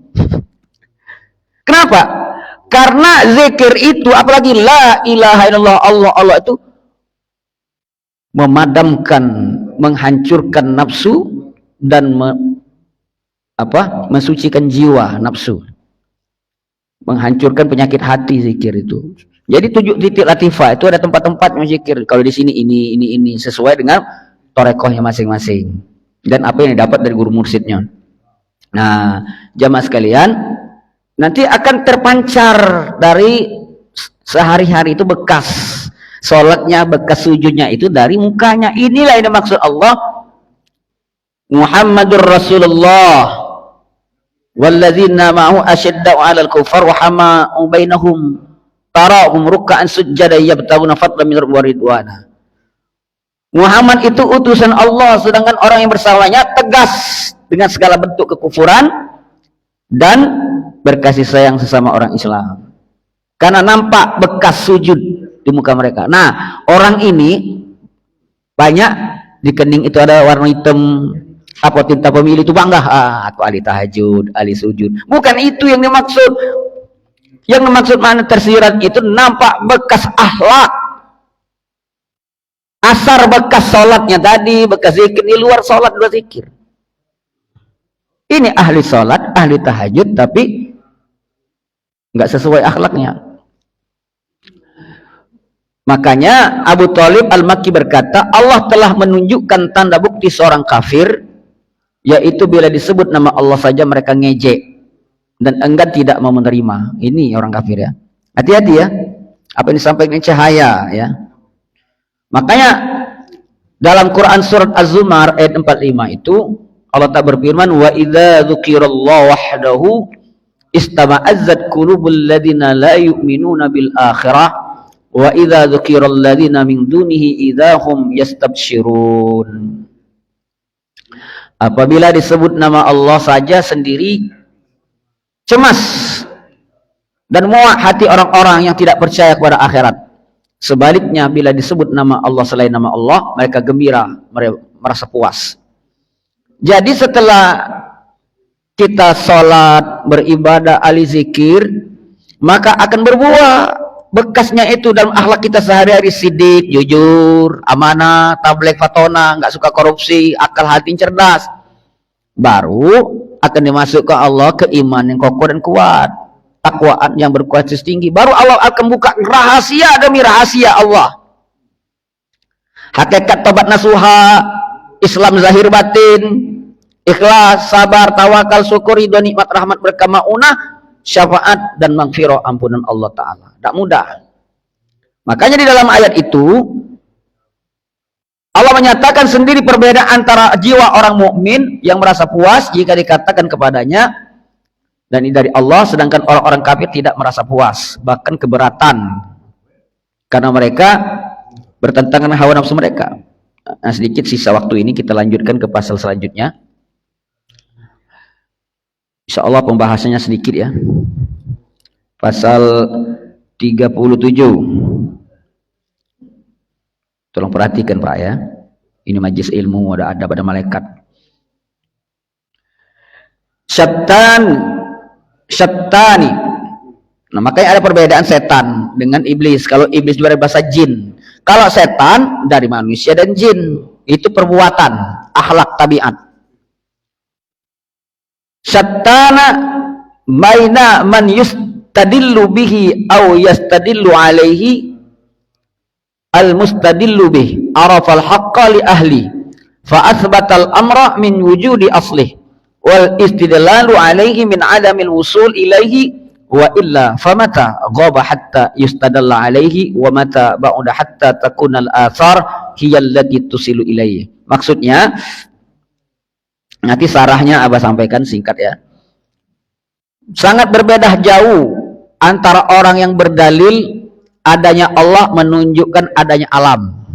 Kenapa? Karena zikir itu, apalagi la ilaha illallah, Allah itu memadamkan, menghancurkan nafsu dan mensucikan jiwa nafsu, menghancurkan penyakit hati zikir itu. Jadi 7 titik latifah itu ada tempat-tempatnya zikir. Kalau di sini ini sesuai dengan torekohnya masing-masing dan apa yang didapat dari guru mursyidnya. Nah, jamaah sekalian, nanti akan terpancar dari sehari-hari itu bekas sholatnya, bekas sujudnya itu dari mukanya. Inilah yang dimaksud Allah Muhammadur Rasulullah walladzina ma'ahu asyidda'u 'alal kufar rahama'u bainahum tarahum ruk'an sujjada yabtaguna fadlan min rabbihim wa ridwana. Muhammad itu utusan Allah, sedangkan orang yang bersamanya tegas dengan segala bentuk kekufuran dan berkasih sayang sesama orang Islam. Karena nampak bekas sujud di muka mereka. Nah, orang ini banyak di kening itu ada warna hitam, apa tinta pemilih itu bangga, aku ahli tahajud, ahli sujud. Bukan itu yang dimaksud. Yang dimaksud mana tersirat itu nampak bekas akhlak, asar bekas sholatnya tadi, bekas zikir di luar sholat, luar zikir. Ini ahli sholat, ahli tahajud, tapi nggak sesuai akhlaknya. Makanya Abu Thalib Al-Makki berkata, Allah telah menunjukkan tanda bukti seorang kafir, yaitu bila disebut nama Allah saja mereka ngejek dan enggan tidak mau menerima. Ini orang kafir ya. Hati-hati ya. Apa yang disampaikan cahaya ya. Makanya dalam Quran surat Az-Zumar ayat 45 itu Allah tak berfirman, wa idza dzukirallahu wahdahu istama'azzat qulubul ladzina la yu'minuna bil akhirah wa idza dzukiral ladzina min dunihi idzahum yastabsyirun. Apabila disebut nama Allah saja sendiri cemas dan muak hati orang-orang yang tidak percaya kepada akhirat. Sebaliknya bila disebut nama Allah selain nama Allah, mereka gembira, mereka merasa puas. Jadi setelah kita sholat, beribadah, ahli zikir, maka akan berbuah bekasnya itu dalam akhlak kita sehari-hari, sidik, jujur, amanah, tabligh, fatona, nggak suka korupsi, akal hati cerdas. Baru akan dimasukkan Allah ke iman yang kokoh dan kuat, takwaan yang berkualitas tinggi. Baru Allah akan buka rahasia demi rahasia Allah. Hakikat tobat nasuha, Islam zahir batin, ikhlas, sabar, tawakal, syukur, ridho, nikmat, rahmat, berkah, maunah, syafaat dan maghfirah, ampunan Allah Ta'ala. Tak mudah. Makanya di dalam ayat itu Allah menyatakan sendiri perbedaan antara jiwa orang mukmin yang merasa puas jika dikatakan kepadanya, dan ini dari Allah, sedangkan orang-orang kafir tidak merasa puas, bahkan keberatan, karena mereka bertentangan dengan hawa nafsu mereka. Nah, sedikit sisa waktu ini kita lanjutkan ke pasal selanjutnya. Insya Allah pembahasannya sedikit ya. Pasal 37. Tolong perhatikan Pak ya. Ini majlis ilmu, ada pada malaikat. Syaitani. Nah, makanya ada perbedaan setan dengan iblis. Kalau iblis dari bahasa jin. Kalau setan dari manusia dan jin. Itu perbuatan, akhlak, tabiat. Syaitana baina man yustadillu bihi aw yastadillu alaihi al-mustadillu bih arafal haqqa li ahli fa athbatal amra min wujudi aslih wal istidlalu alaihi min adamil wusul ilaihi wa illa famata ghaba hatta yustadalla alaihi wa mata ba'da hatta takuna al-athar hiya allati tusilu ilaihi. Maksudnya nanti sarahnya Abah sampaikan singkat ya. Sangat berbeda jauh antara orang yang berdalil adanya Allah menunjukkan adanya alam.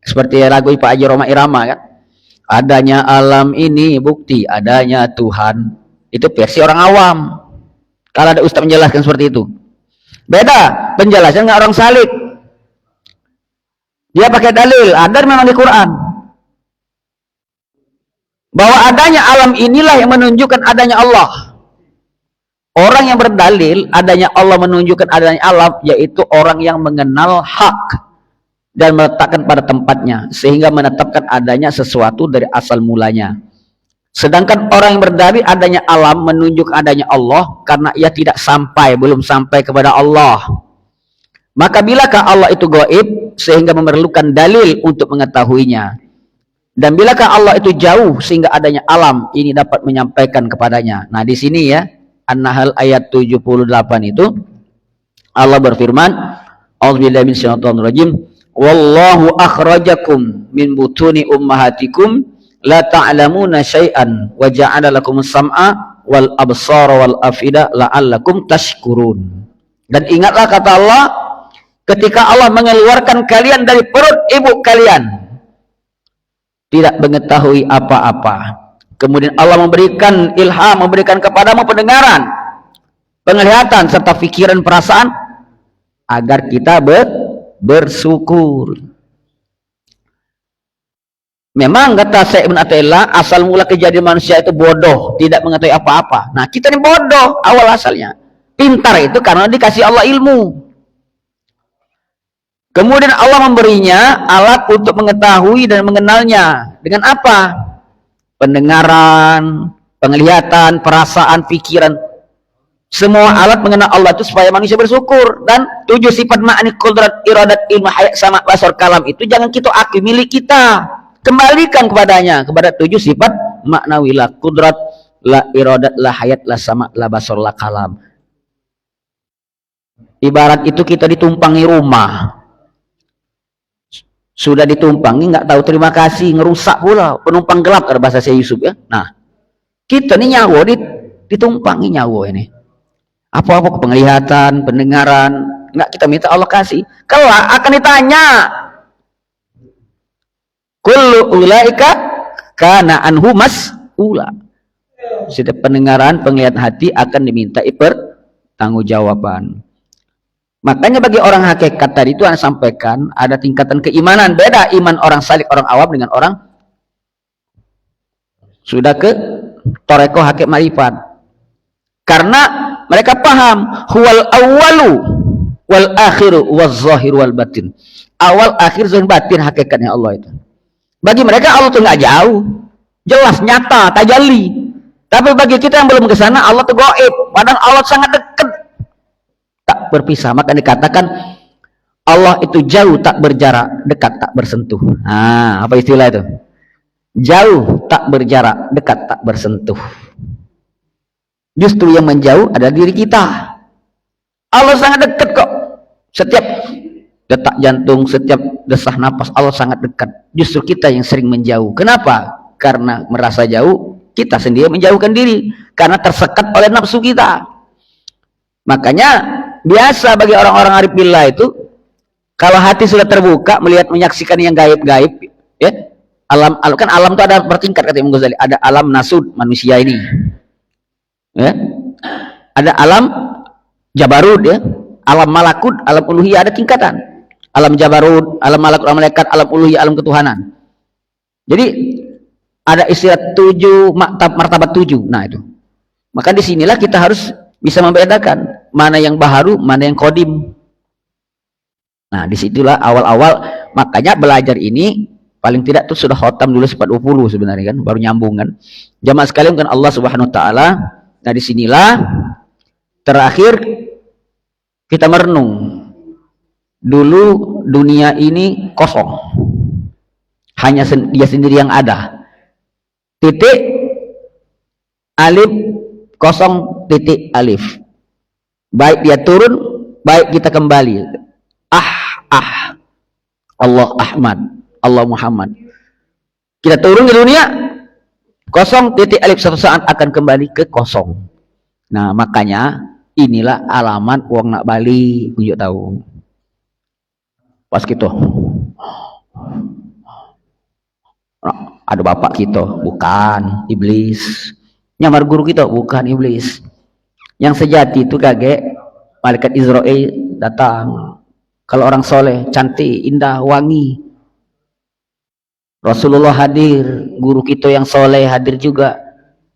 Seperti lagu Pak Haji Roma Irama kan. Adanya alam ini bukti adanya Tuhan. Itu versi orang awam. Kalau ada ustaz menjelaskan seperti itu. Beda penjelasan dengan orang salik. Dia pakai dalil, ada memang di Quran. Bahwa adanya alam inilah yang menunjukkan adanya Allah. Orang yang berdalil adanya Allah menunjukkan adanya alam, yaitu orang yang mengenal hak dan meletakkan pada tempatnya sehingga menetapkan adanya sesuatu dari asal mulanya. Sedangkan orang yang berdalil adanya alam menunjukkan adanya Allah karena ia tidak sampai, belum sampai kepada Allah. Maka bilakah Allah itu gaib sehingga memerlukan dalil untuk mengetahuinya, dan bilakah Allah itu jauh sehingga adanya alam ini dapat menyampaikan kepadanya. Nah di sini ya, An-Nahl ayat 78 itu Allah berfirman, A'udzubillahi minasyaitonir rajim, wallahu akhrajakum min butuni ummahatikum la ta'lamuna syai'an wa ja'ala lakumus sam'a wal absara wal afida la'allakum tashkurun. Dan ingatlah kata Allah, ketika Allah mengeluarkan kalian dari perut ibu kalian tidak mengetahui apa-apa, kemudian Allah memberikan ilham, memberikan kepadamu pendengaran, penglihatan, serta pikiran, perasaan, agar kita bersyukur. Memang kata Syekh Ibn Athaillah, asal mula kejadian manusia itu bodoh, tidak mengetahui apa-apa. Nah kita ini bodoh awal asalnya. Pintar itu karena dikasih Allah ilmu. Kemudian Allah memberinya alat untuk mengetahui dan mengenalnya. Dengan apa? Pendengaran, penglihatan, perasaan, pikiran. Semua alat mengenal Allah itu supaya manusia bersyukur. Dan 7 sifat ma'ani, qudrat, iradat, ilmu, hayat, sama, basar, kalam itu jangan kita akui milik kita. Kembalikan kepadanya, kepada 7 sifat maknawilah, qudrat, la iradat, la hayat, la sama, la basar, la kalam. Ibarat itu kita ditumpangi rumah, sudah ditumpangi nggak tahu terima kasih, ngerusak pula, penumpang gelap kalau bahasa saya Yusuf ya. Nah, kita nih nyawa ditumpangi nyawa ini. Apa-apa penglihatan, pendengaran, nggak kita minta Allah kasih. Kelak akan ditanya. Kullu ulaika kana anhu mas'ula. Setiap pendengaran, penglihatan hati akan diminta pertanggungjawaban. Makanya bagi orang hakikat tadi itu Anda sampaikan ada tingkatan keimanan. Beda iman orang salik, orang awam dengan orang sudah ke toreko hakikat marifat. Karena mereka paham huwal awwalu wal akhiru wal zahiru wal batin. Awal, akhir, zahir, batin hakikatnya Allah itu. Bagi mereka Allah itu nggak jauh, jelas, nyata, tajalli. Tapi bagi kita yang belum ke sana, Allah itu gaib, padahal Allah sangat dekat, tak berpisah. Maka dikatakan Allah itu jauh tak berjarak, dekat tak bersentuh. Nah, apa istilah itu? Jauh tak berjarak, dekat tak bersentuh. Justru yang menjauh adalah diri kita. Allah sangat dekat kok. Setiap detak jantung, setiap desah napas Allah sangat dekat. Justru kita yang sering menjauh. Kenapa? Karena merasa jauh, kita sendiri menjauhkan diri. Karena tersekat oleh nafsu kita. Makanya biasa bagi orang-orang arif billah itu, kalau hati sudah terbuka melihat, menyaksikan yang gaib-gaib, ya, alam kan alam itu ada bertingkat kata Imam Ghazali. Ada alam nasud manusia ini, ya, ada alam jabarut, ya, alam malakut, alam uluhiyah, ada tingkatan. Alam jabarut, alam malakut, alam malaikat, alam uluhiyah, alam ketuhanan. Jadi ada istilah 7 martabat 7. Nah itu. Maka disinilah kita harus bisa membedakan mana yang baharu, mana yang kodim. Nah disitulah awal-awal. Makanya belajar ini paling tidak tuh sudah khotam dulu 40 sebenarnya kan, baru nyambung kan. Jamaah sekalian kan Allah Subhanahu Wa Taala. Nah disinilah terakhir kita merenung. Dulu dunia ini kosong, hanya dia sendiri yang ada. Titik alif kosong, titik alif. Baik dia turun, baik kita kembali. Allah Ahmad, Allah Muhammad. Kita turun di dunia kosong, titik alif, satu saat akan kembali ke kosong. Nah makanya inilah alamat uang nak balik, tunjuk tahu. Pas gitu ada bapak kita, bukan iblis. Nyamar guru kita, bukan iblis. Yang sejati itu kagek malaikat Israel datang. Kalau orang soleh, cantik, indah, wangi, Rasulullah hadir, guru kita yang soleh hadir juga.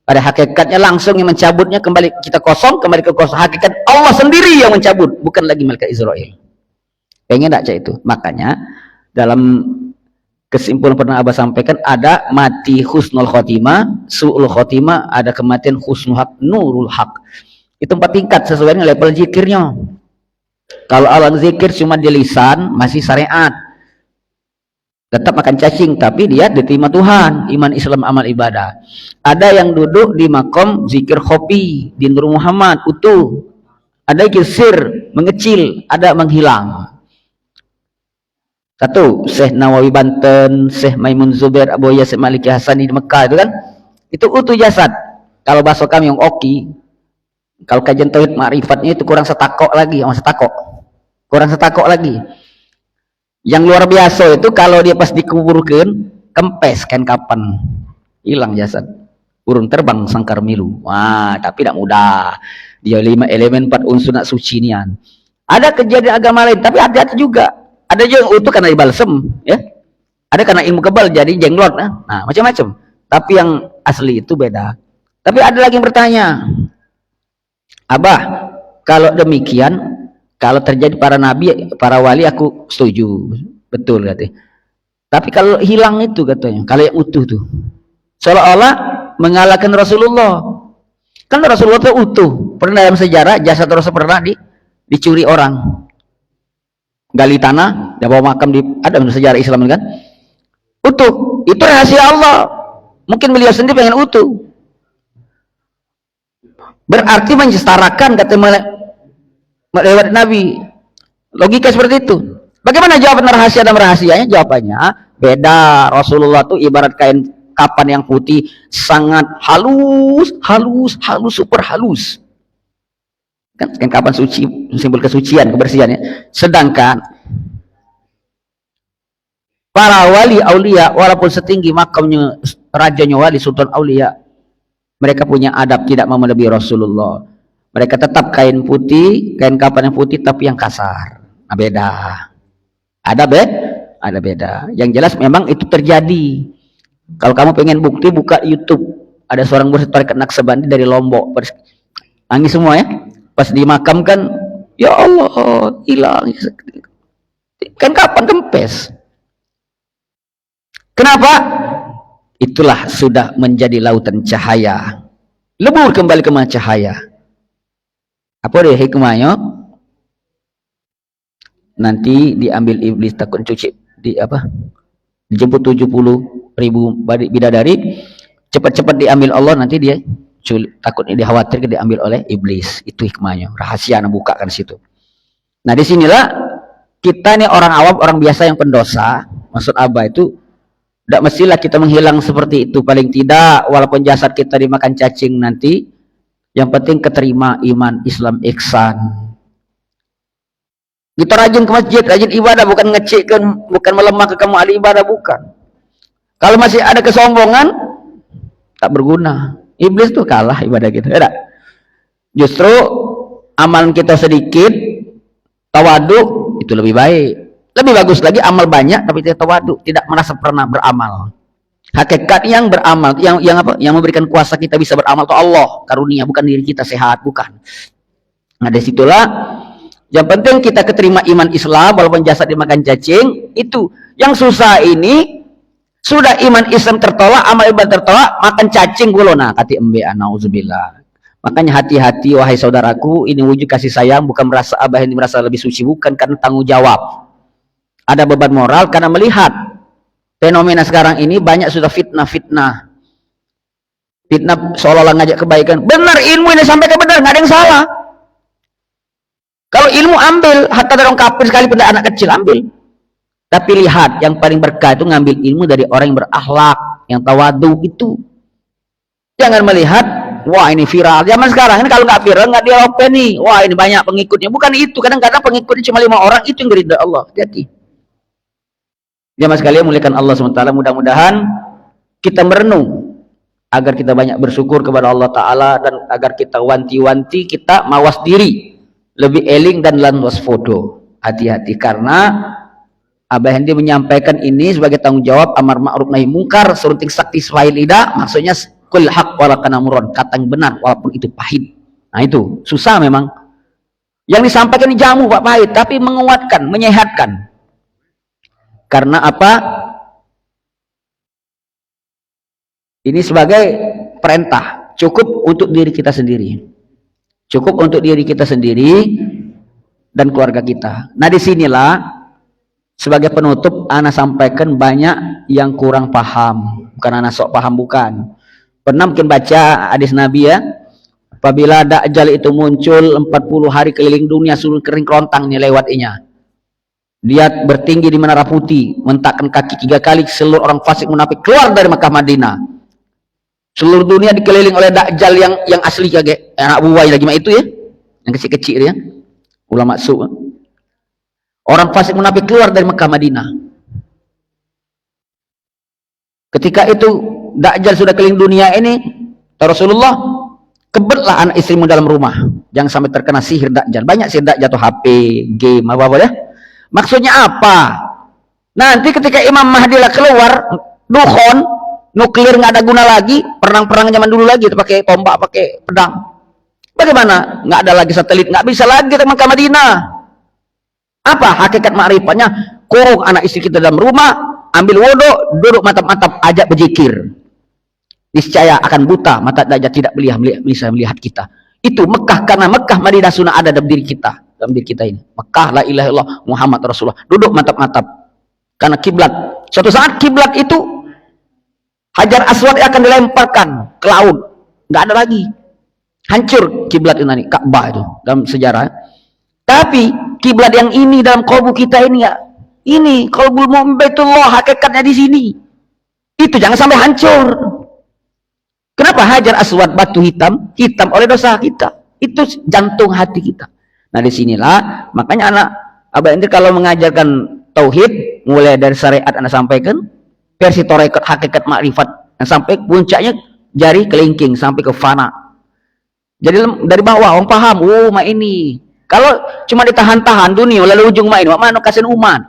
Pada hakikatnya langsung yang mencabutnya, kembali kita kosong, kembali ke kosong. Hakikat Allah sendiri yang mencabut, bukan lagi malaikat Israel. Pengen tak cak itu? Makanya dalam kesimpulan pernah Abah sampaikan, ada mati husnul khotimah, su'ul khotimah, ada kematian husnul haq, nurul haq. Itu 4 tingkat sesuai dengan level zikirnya. Kalau alam zikir cuma di lisan, masih syariat, tetap makan cacing, tapi dia diterima Tuhan, iman Islam amal ibadah. Ada yang duduk di makom zikir khofi di Nur Muhammad utuh, ada kisir mengecil, ada menghilang. Satu, Syekh Nawawi Banten, Syekh Maimun Zubair, Abu Yasir Maliki Hasani di Mekah itu kan, itu utuh jasad. Kalau bahasa kami yang oki, kalau kajian tauhid ma'rifatnya itu kurang setakok lagi, sama setakok, kurang setakok lagi. Yang luar biasa itu kalau dia pas dikuburkan, kempes kan kapan, hilang jasad, burung terbang sangkar milu. Wah, tapi tidak mudah. Dia 5 elemen 4 unsur nak suci nian. Ada kejadian agama lain, tapi hati-hati juga. Ada juga yang utuh karena dibalsem, ya. Ada karena ilmu kebal jadi jenglot, nah macam-macam. Tapi yang asli itu beda. Tapi ada lagi yang bertanya, Abah, kalau demikian, kalau terjadi para nabi, para wali, aku setuju, betul katanya. Tapi kalau hilang itu katanya, kalau yang utuh tuh, seolah-olah mengalahkan Rasulullah. Kan Rasulullah itu utuh. Pernah dalam sejarah jasad Rasul pernah dicuri orang. Gali tanah, dia bawa makam ada sejarah Islam kan, utuh. Itu rahasia Allah. Mungkin beliau sendiri pengen utuh. Berarti mensetarakan kata melewat Nabi. Logika seperti itu. Bagaimana jawaban rahasia dan rahasianya? Jawabannya beda. Rasulullah tuh ibarat kain kapan yang putih, sangat halus, super halus. Kan kapan suci, simbol kesucian, kebersihan ya. Sedangkan para wali aulia, walaupun setinggi makamnya rajanya wali sultan aulia, mereka punya adab tidak mau melebihi Rasulullah. Mereka tetap kain putih, kain kapan yang putih tapi yang kasar. Nah, beda. Ada beda. Yang jelas memang itu terjadi. Kalau kamu pengen bukti, buka YouTube. Ada seorang murid tarekat Naqsabandi dari Lombok. Nangis semua ya. Pas dimakamkan, ya Allah, hilang. Kan kapan kempes. Kenapa? Itulah sudah menjadi lautan cahaya. Lebur kembali ke cahaya. Apa dia hikmahnya? Nanti diambil iblis takut cuci di apa? Dijemput 70.000 bidadari, cepat-cepat diambil Allah, nanti dia takutnya dikhawatir diambil oleh iblis. Itu hikmahnya, rahasia yang bukakan situ. Nah disinilah kita nih orang awam, orang biasa yang pendosa, maksud Abah itu tidak mestilah kita menghilang seperti itu. Paling tidak walaupun jasad kita dimakan cacing nanti, yang penting keterima iman Islam ihsan. Kita rajin ke masjid, rajin ibadah, bukan ngecekkan, bukan melemah ke kamu ahli ibadah, bukan. Kalau masih ada kesombongan, tak berguna. Iblis tuh kalah ibadah kita, ya tak? Justru amalan kita sedikit, tawadu itu lebih baik. Lebih bagus lagi amal banyak tapi tidak tawadu, tidak merasa pernah beramal. Hakikat yang beramal, yang apa? Yang memberikan kuasa kita bisa beramal itu Allah, karunia, bukan diri kita sehat, bukan. Nah, dari situlah yang penting kita keterima iman Islam walaupun jasad dimakan cacing. Itu yang susah ini. Sudah iman Islam tertolak, amal ibadah tertolak, makan cacing gulona kati embe, nauzubillah. Makanya hati-hati wahai saudaraku, ini wujud kasih sayang, bukan merasa Abah ini merasa lebih suci, bukan, karena tanggung jawab. Ada beban moral karena melihat fenomena sekarang ini banyak sudah fitnah seolah-olah ngajak kebaikan. Benar ilmu ini sampai ke benar, nggak ada yang salah. Kalau ilmu ambil, hatta dari orang kafir sekalipun dari anak kecil ambil. Tapi lihat, yang paling berkah itu ngambil ilmu dari orang yang berakhlak, yang tawadu itu. Jangan melihat, wah ini viral. Zaman sekarang ini kalau nggak viral, nggak di-open nih. Wah ini banyak pengikutnya. Bukan itu. Kadang-kadang pengikutnya cuma 5 orang, itu yang dari Allah. Jadi, jamaah sekalian muliakan Allah SWT. Mudah-mudahan kita merenung agar kita banyak bersyukur kepada Allah Ta'ala, dan agar kita wanti-wanti, kita mawas diri. Lebih eling dan lan wasfodo. Hati-hati, karena Abah Hendi menyampaikan ini sebagai tanggung jawab amar ma'ruf nahi mungkar, surunting sakti swahil lidah, maksudnya kul haq walakana muron, kata yang benar walaupun itu pahit. Nah itu susah memang. Yang disampaikan ini jamu Pak pahit, tapi menguatkan, menyehatkan. Karena apa? Ini sebagai perintah, cukup untuk diri kita sendiri. Cukup untuk diri kita sendiri dan keluarga kita. Nah disinilah sebagai penutup ana sampaikan banyak yang kurang paham, bukan ana sok paham, bukan. Pernah mungkin baca hadis Nabi ya, apabila Dajjal itu muncul 40 hari keliling dunia, seluruh kering kerontang nih lewatinya. Dia bertinggi di Menara Putih, mentakkan kaki 3 kali, seluruh orang fasik munafik keluar dari Mekah Madinah. Seluruh dunia dikeliling oleh Dajjal yang asli kage, anak buah lagi mah itu ya, yang kecil-kecil ya, ulama su. Orang fasik munafik keluar dari Mekah Madinah. Ketika itu Dajjal sudah keliling dunia ini, Rasulullah, kebetlah anak istrimu dalam rumah, jangan sampai terkena sihir Dajjal. Banyak sihir Dajjal, jatuh HP, game, apa-apa ya. Maksudnya apa? Nanti ketika Imam Mahdi lah keluar, dukhon, nuklir nggak ada guna lagi, perang-perang zaman dulu lagi, itu pakai tombak, pakai pedang. Bagaimana? Nggak ada lagi satelit, nggak bisa lagi ke Mekah Madinah. Apa hakikat ma'rifatnya? Kurung anak istri kita dalam rumah, ambil wudhu, duduk mantap-mantap, ajak berzikir. Niscaya akan buta, mata Dajjal tidak bisa melihat kita. Itu Mekah, karena Mekah Madinah sunnah ada dalam diri kita, ini. Mekah la ilaha illallah Muhammad Rasulullah. Duduk mantap-mantap. Karena kiblat. Suatu saat kiblat itu Hajar Aswad akan dilemparkan ke laut. Nggak ada lagi. Hancur kiblat ini, Ka'bah itu dalam sejarah. Tapi kiblat yang ini dalam kalbu kita ini ya, ini qalbul mu'min Baitullah, hakikatnya di sini. Itu jangan sampai hancur. Kenapa? Hajar Aswad, batu hitam, hitam oleh dosa kita. Itu jantung hati kita. Nah disinilah makanya anak Abah Hendir kalau mengajarkan tauhid, mulai dari syariat Anda sampaikan, versi tarekat hakikat makrifat, sampai puncaknya jari kelingking sampai ke fana. Jadi dari bawah orang paham, oh mak ini. Kalau cuma ditahan-tahan dunia lalu ujung mak ini, mak mana kasihan umat.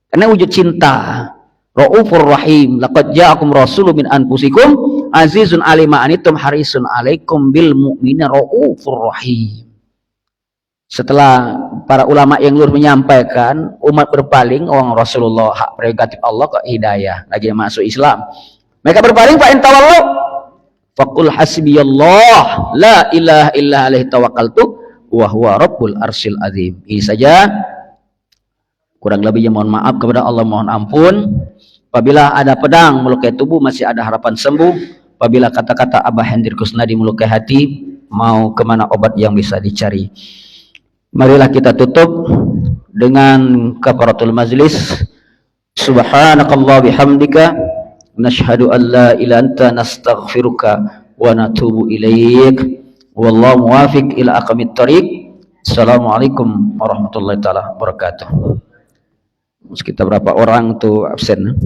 Karena wujud cinta. Raufur Rahim. Laqad ja'akum rasulun min anfusikum azizun 'alaihi ma anittum harisun 'alaikum bil mu'minina raufur rahim. Setelah para ulama yang luhur menyampaikan, umat berpaling, orang Rasulullah hak prerogatif Allah ke hidayah, lagi masuk Islam. Mereka berpaling, fa in tawallu faqul hasbiyallah la ilaha illa alaihi tawakkaltu wa huwa rabbul arsyil azim. Ini saja, kurang lebihnya mohon maaf kepada Allah, mohon ampun. Apabila ada pedang melukai tubuh masih ada harapan sembuh. Apabila kata-kata Abah Hendir Kusnadi melukai hati, mau kemana obat yang bisa dicari. Marilah kita tutup dengan kafaratul majlis. Subhanakallah bihamdika nashhadu an la ilaha illa anta nastaghfiruka wa natubu ilaik. Wallahu muwafiq ila aqwamit thoriq. Assalamualaikum warahmatullahi taala wabarakatuh. Sekitar berapa orang tuh absen?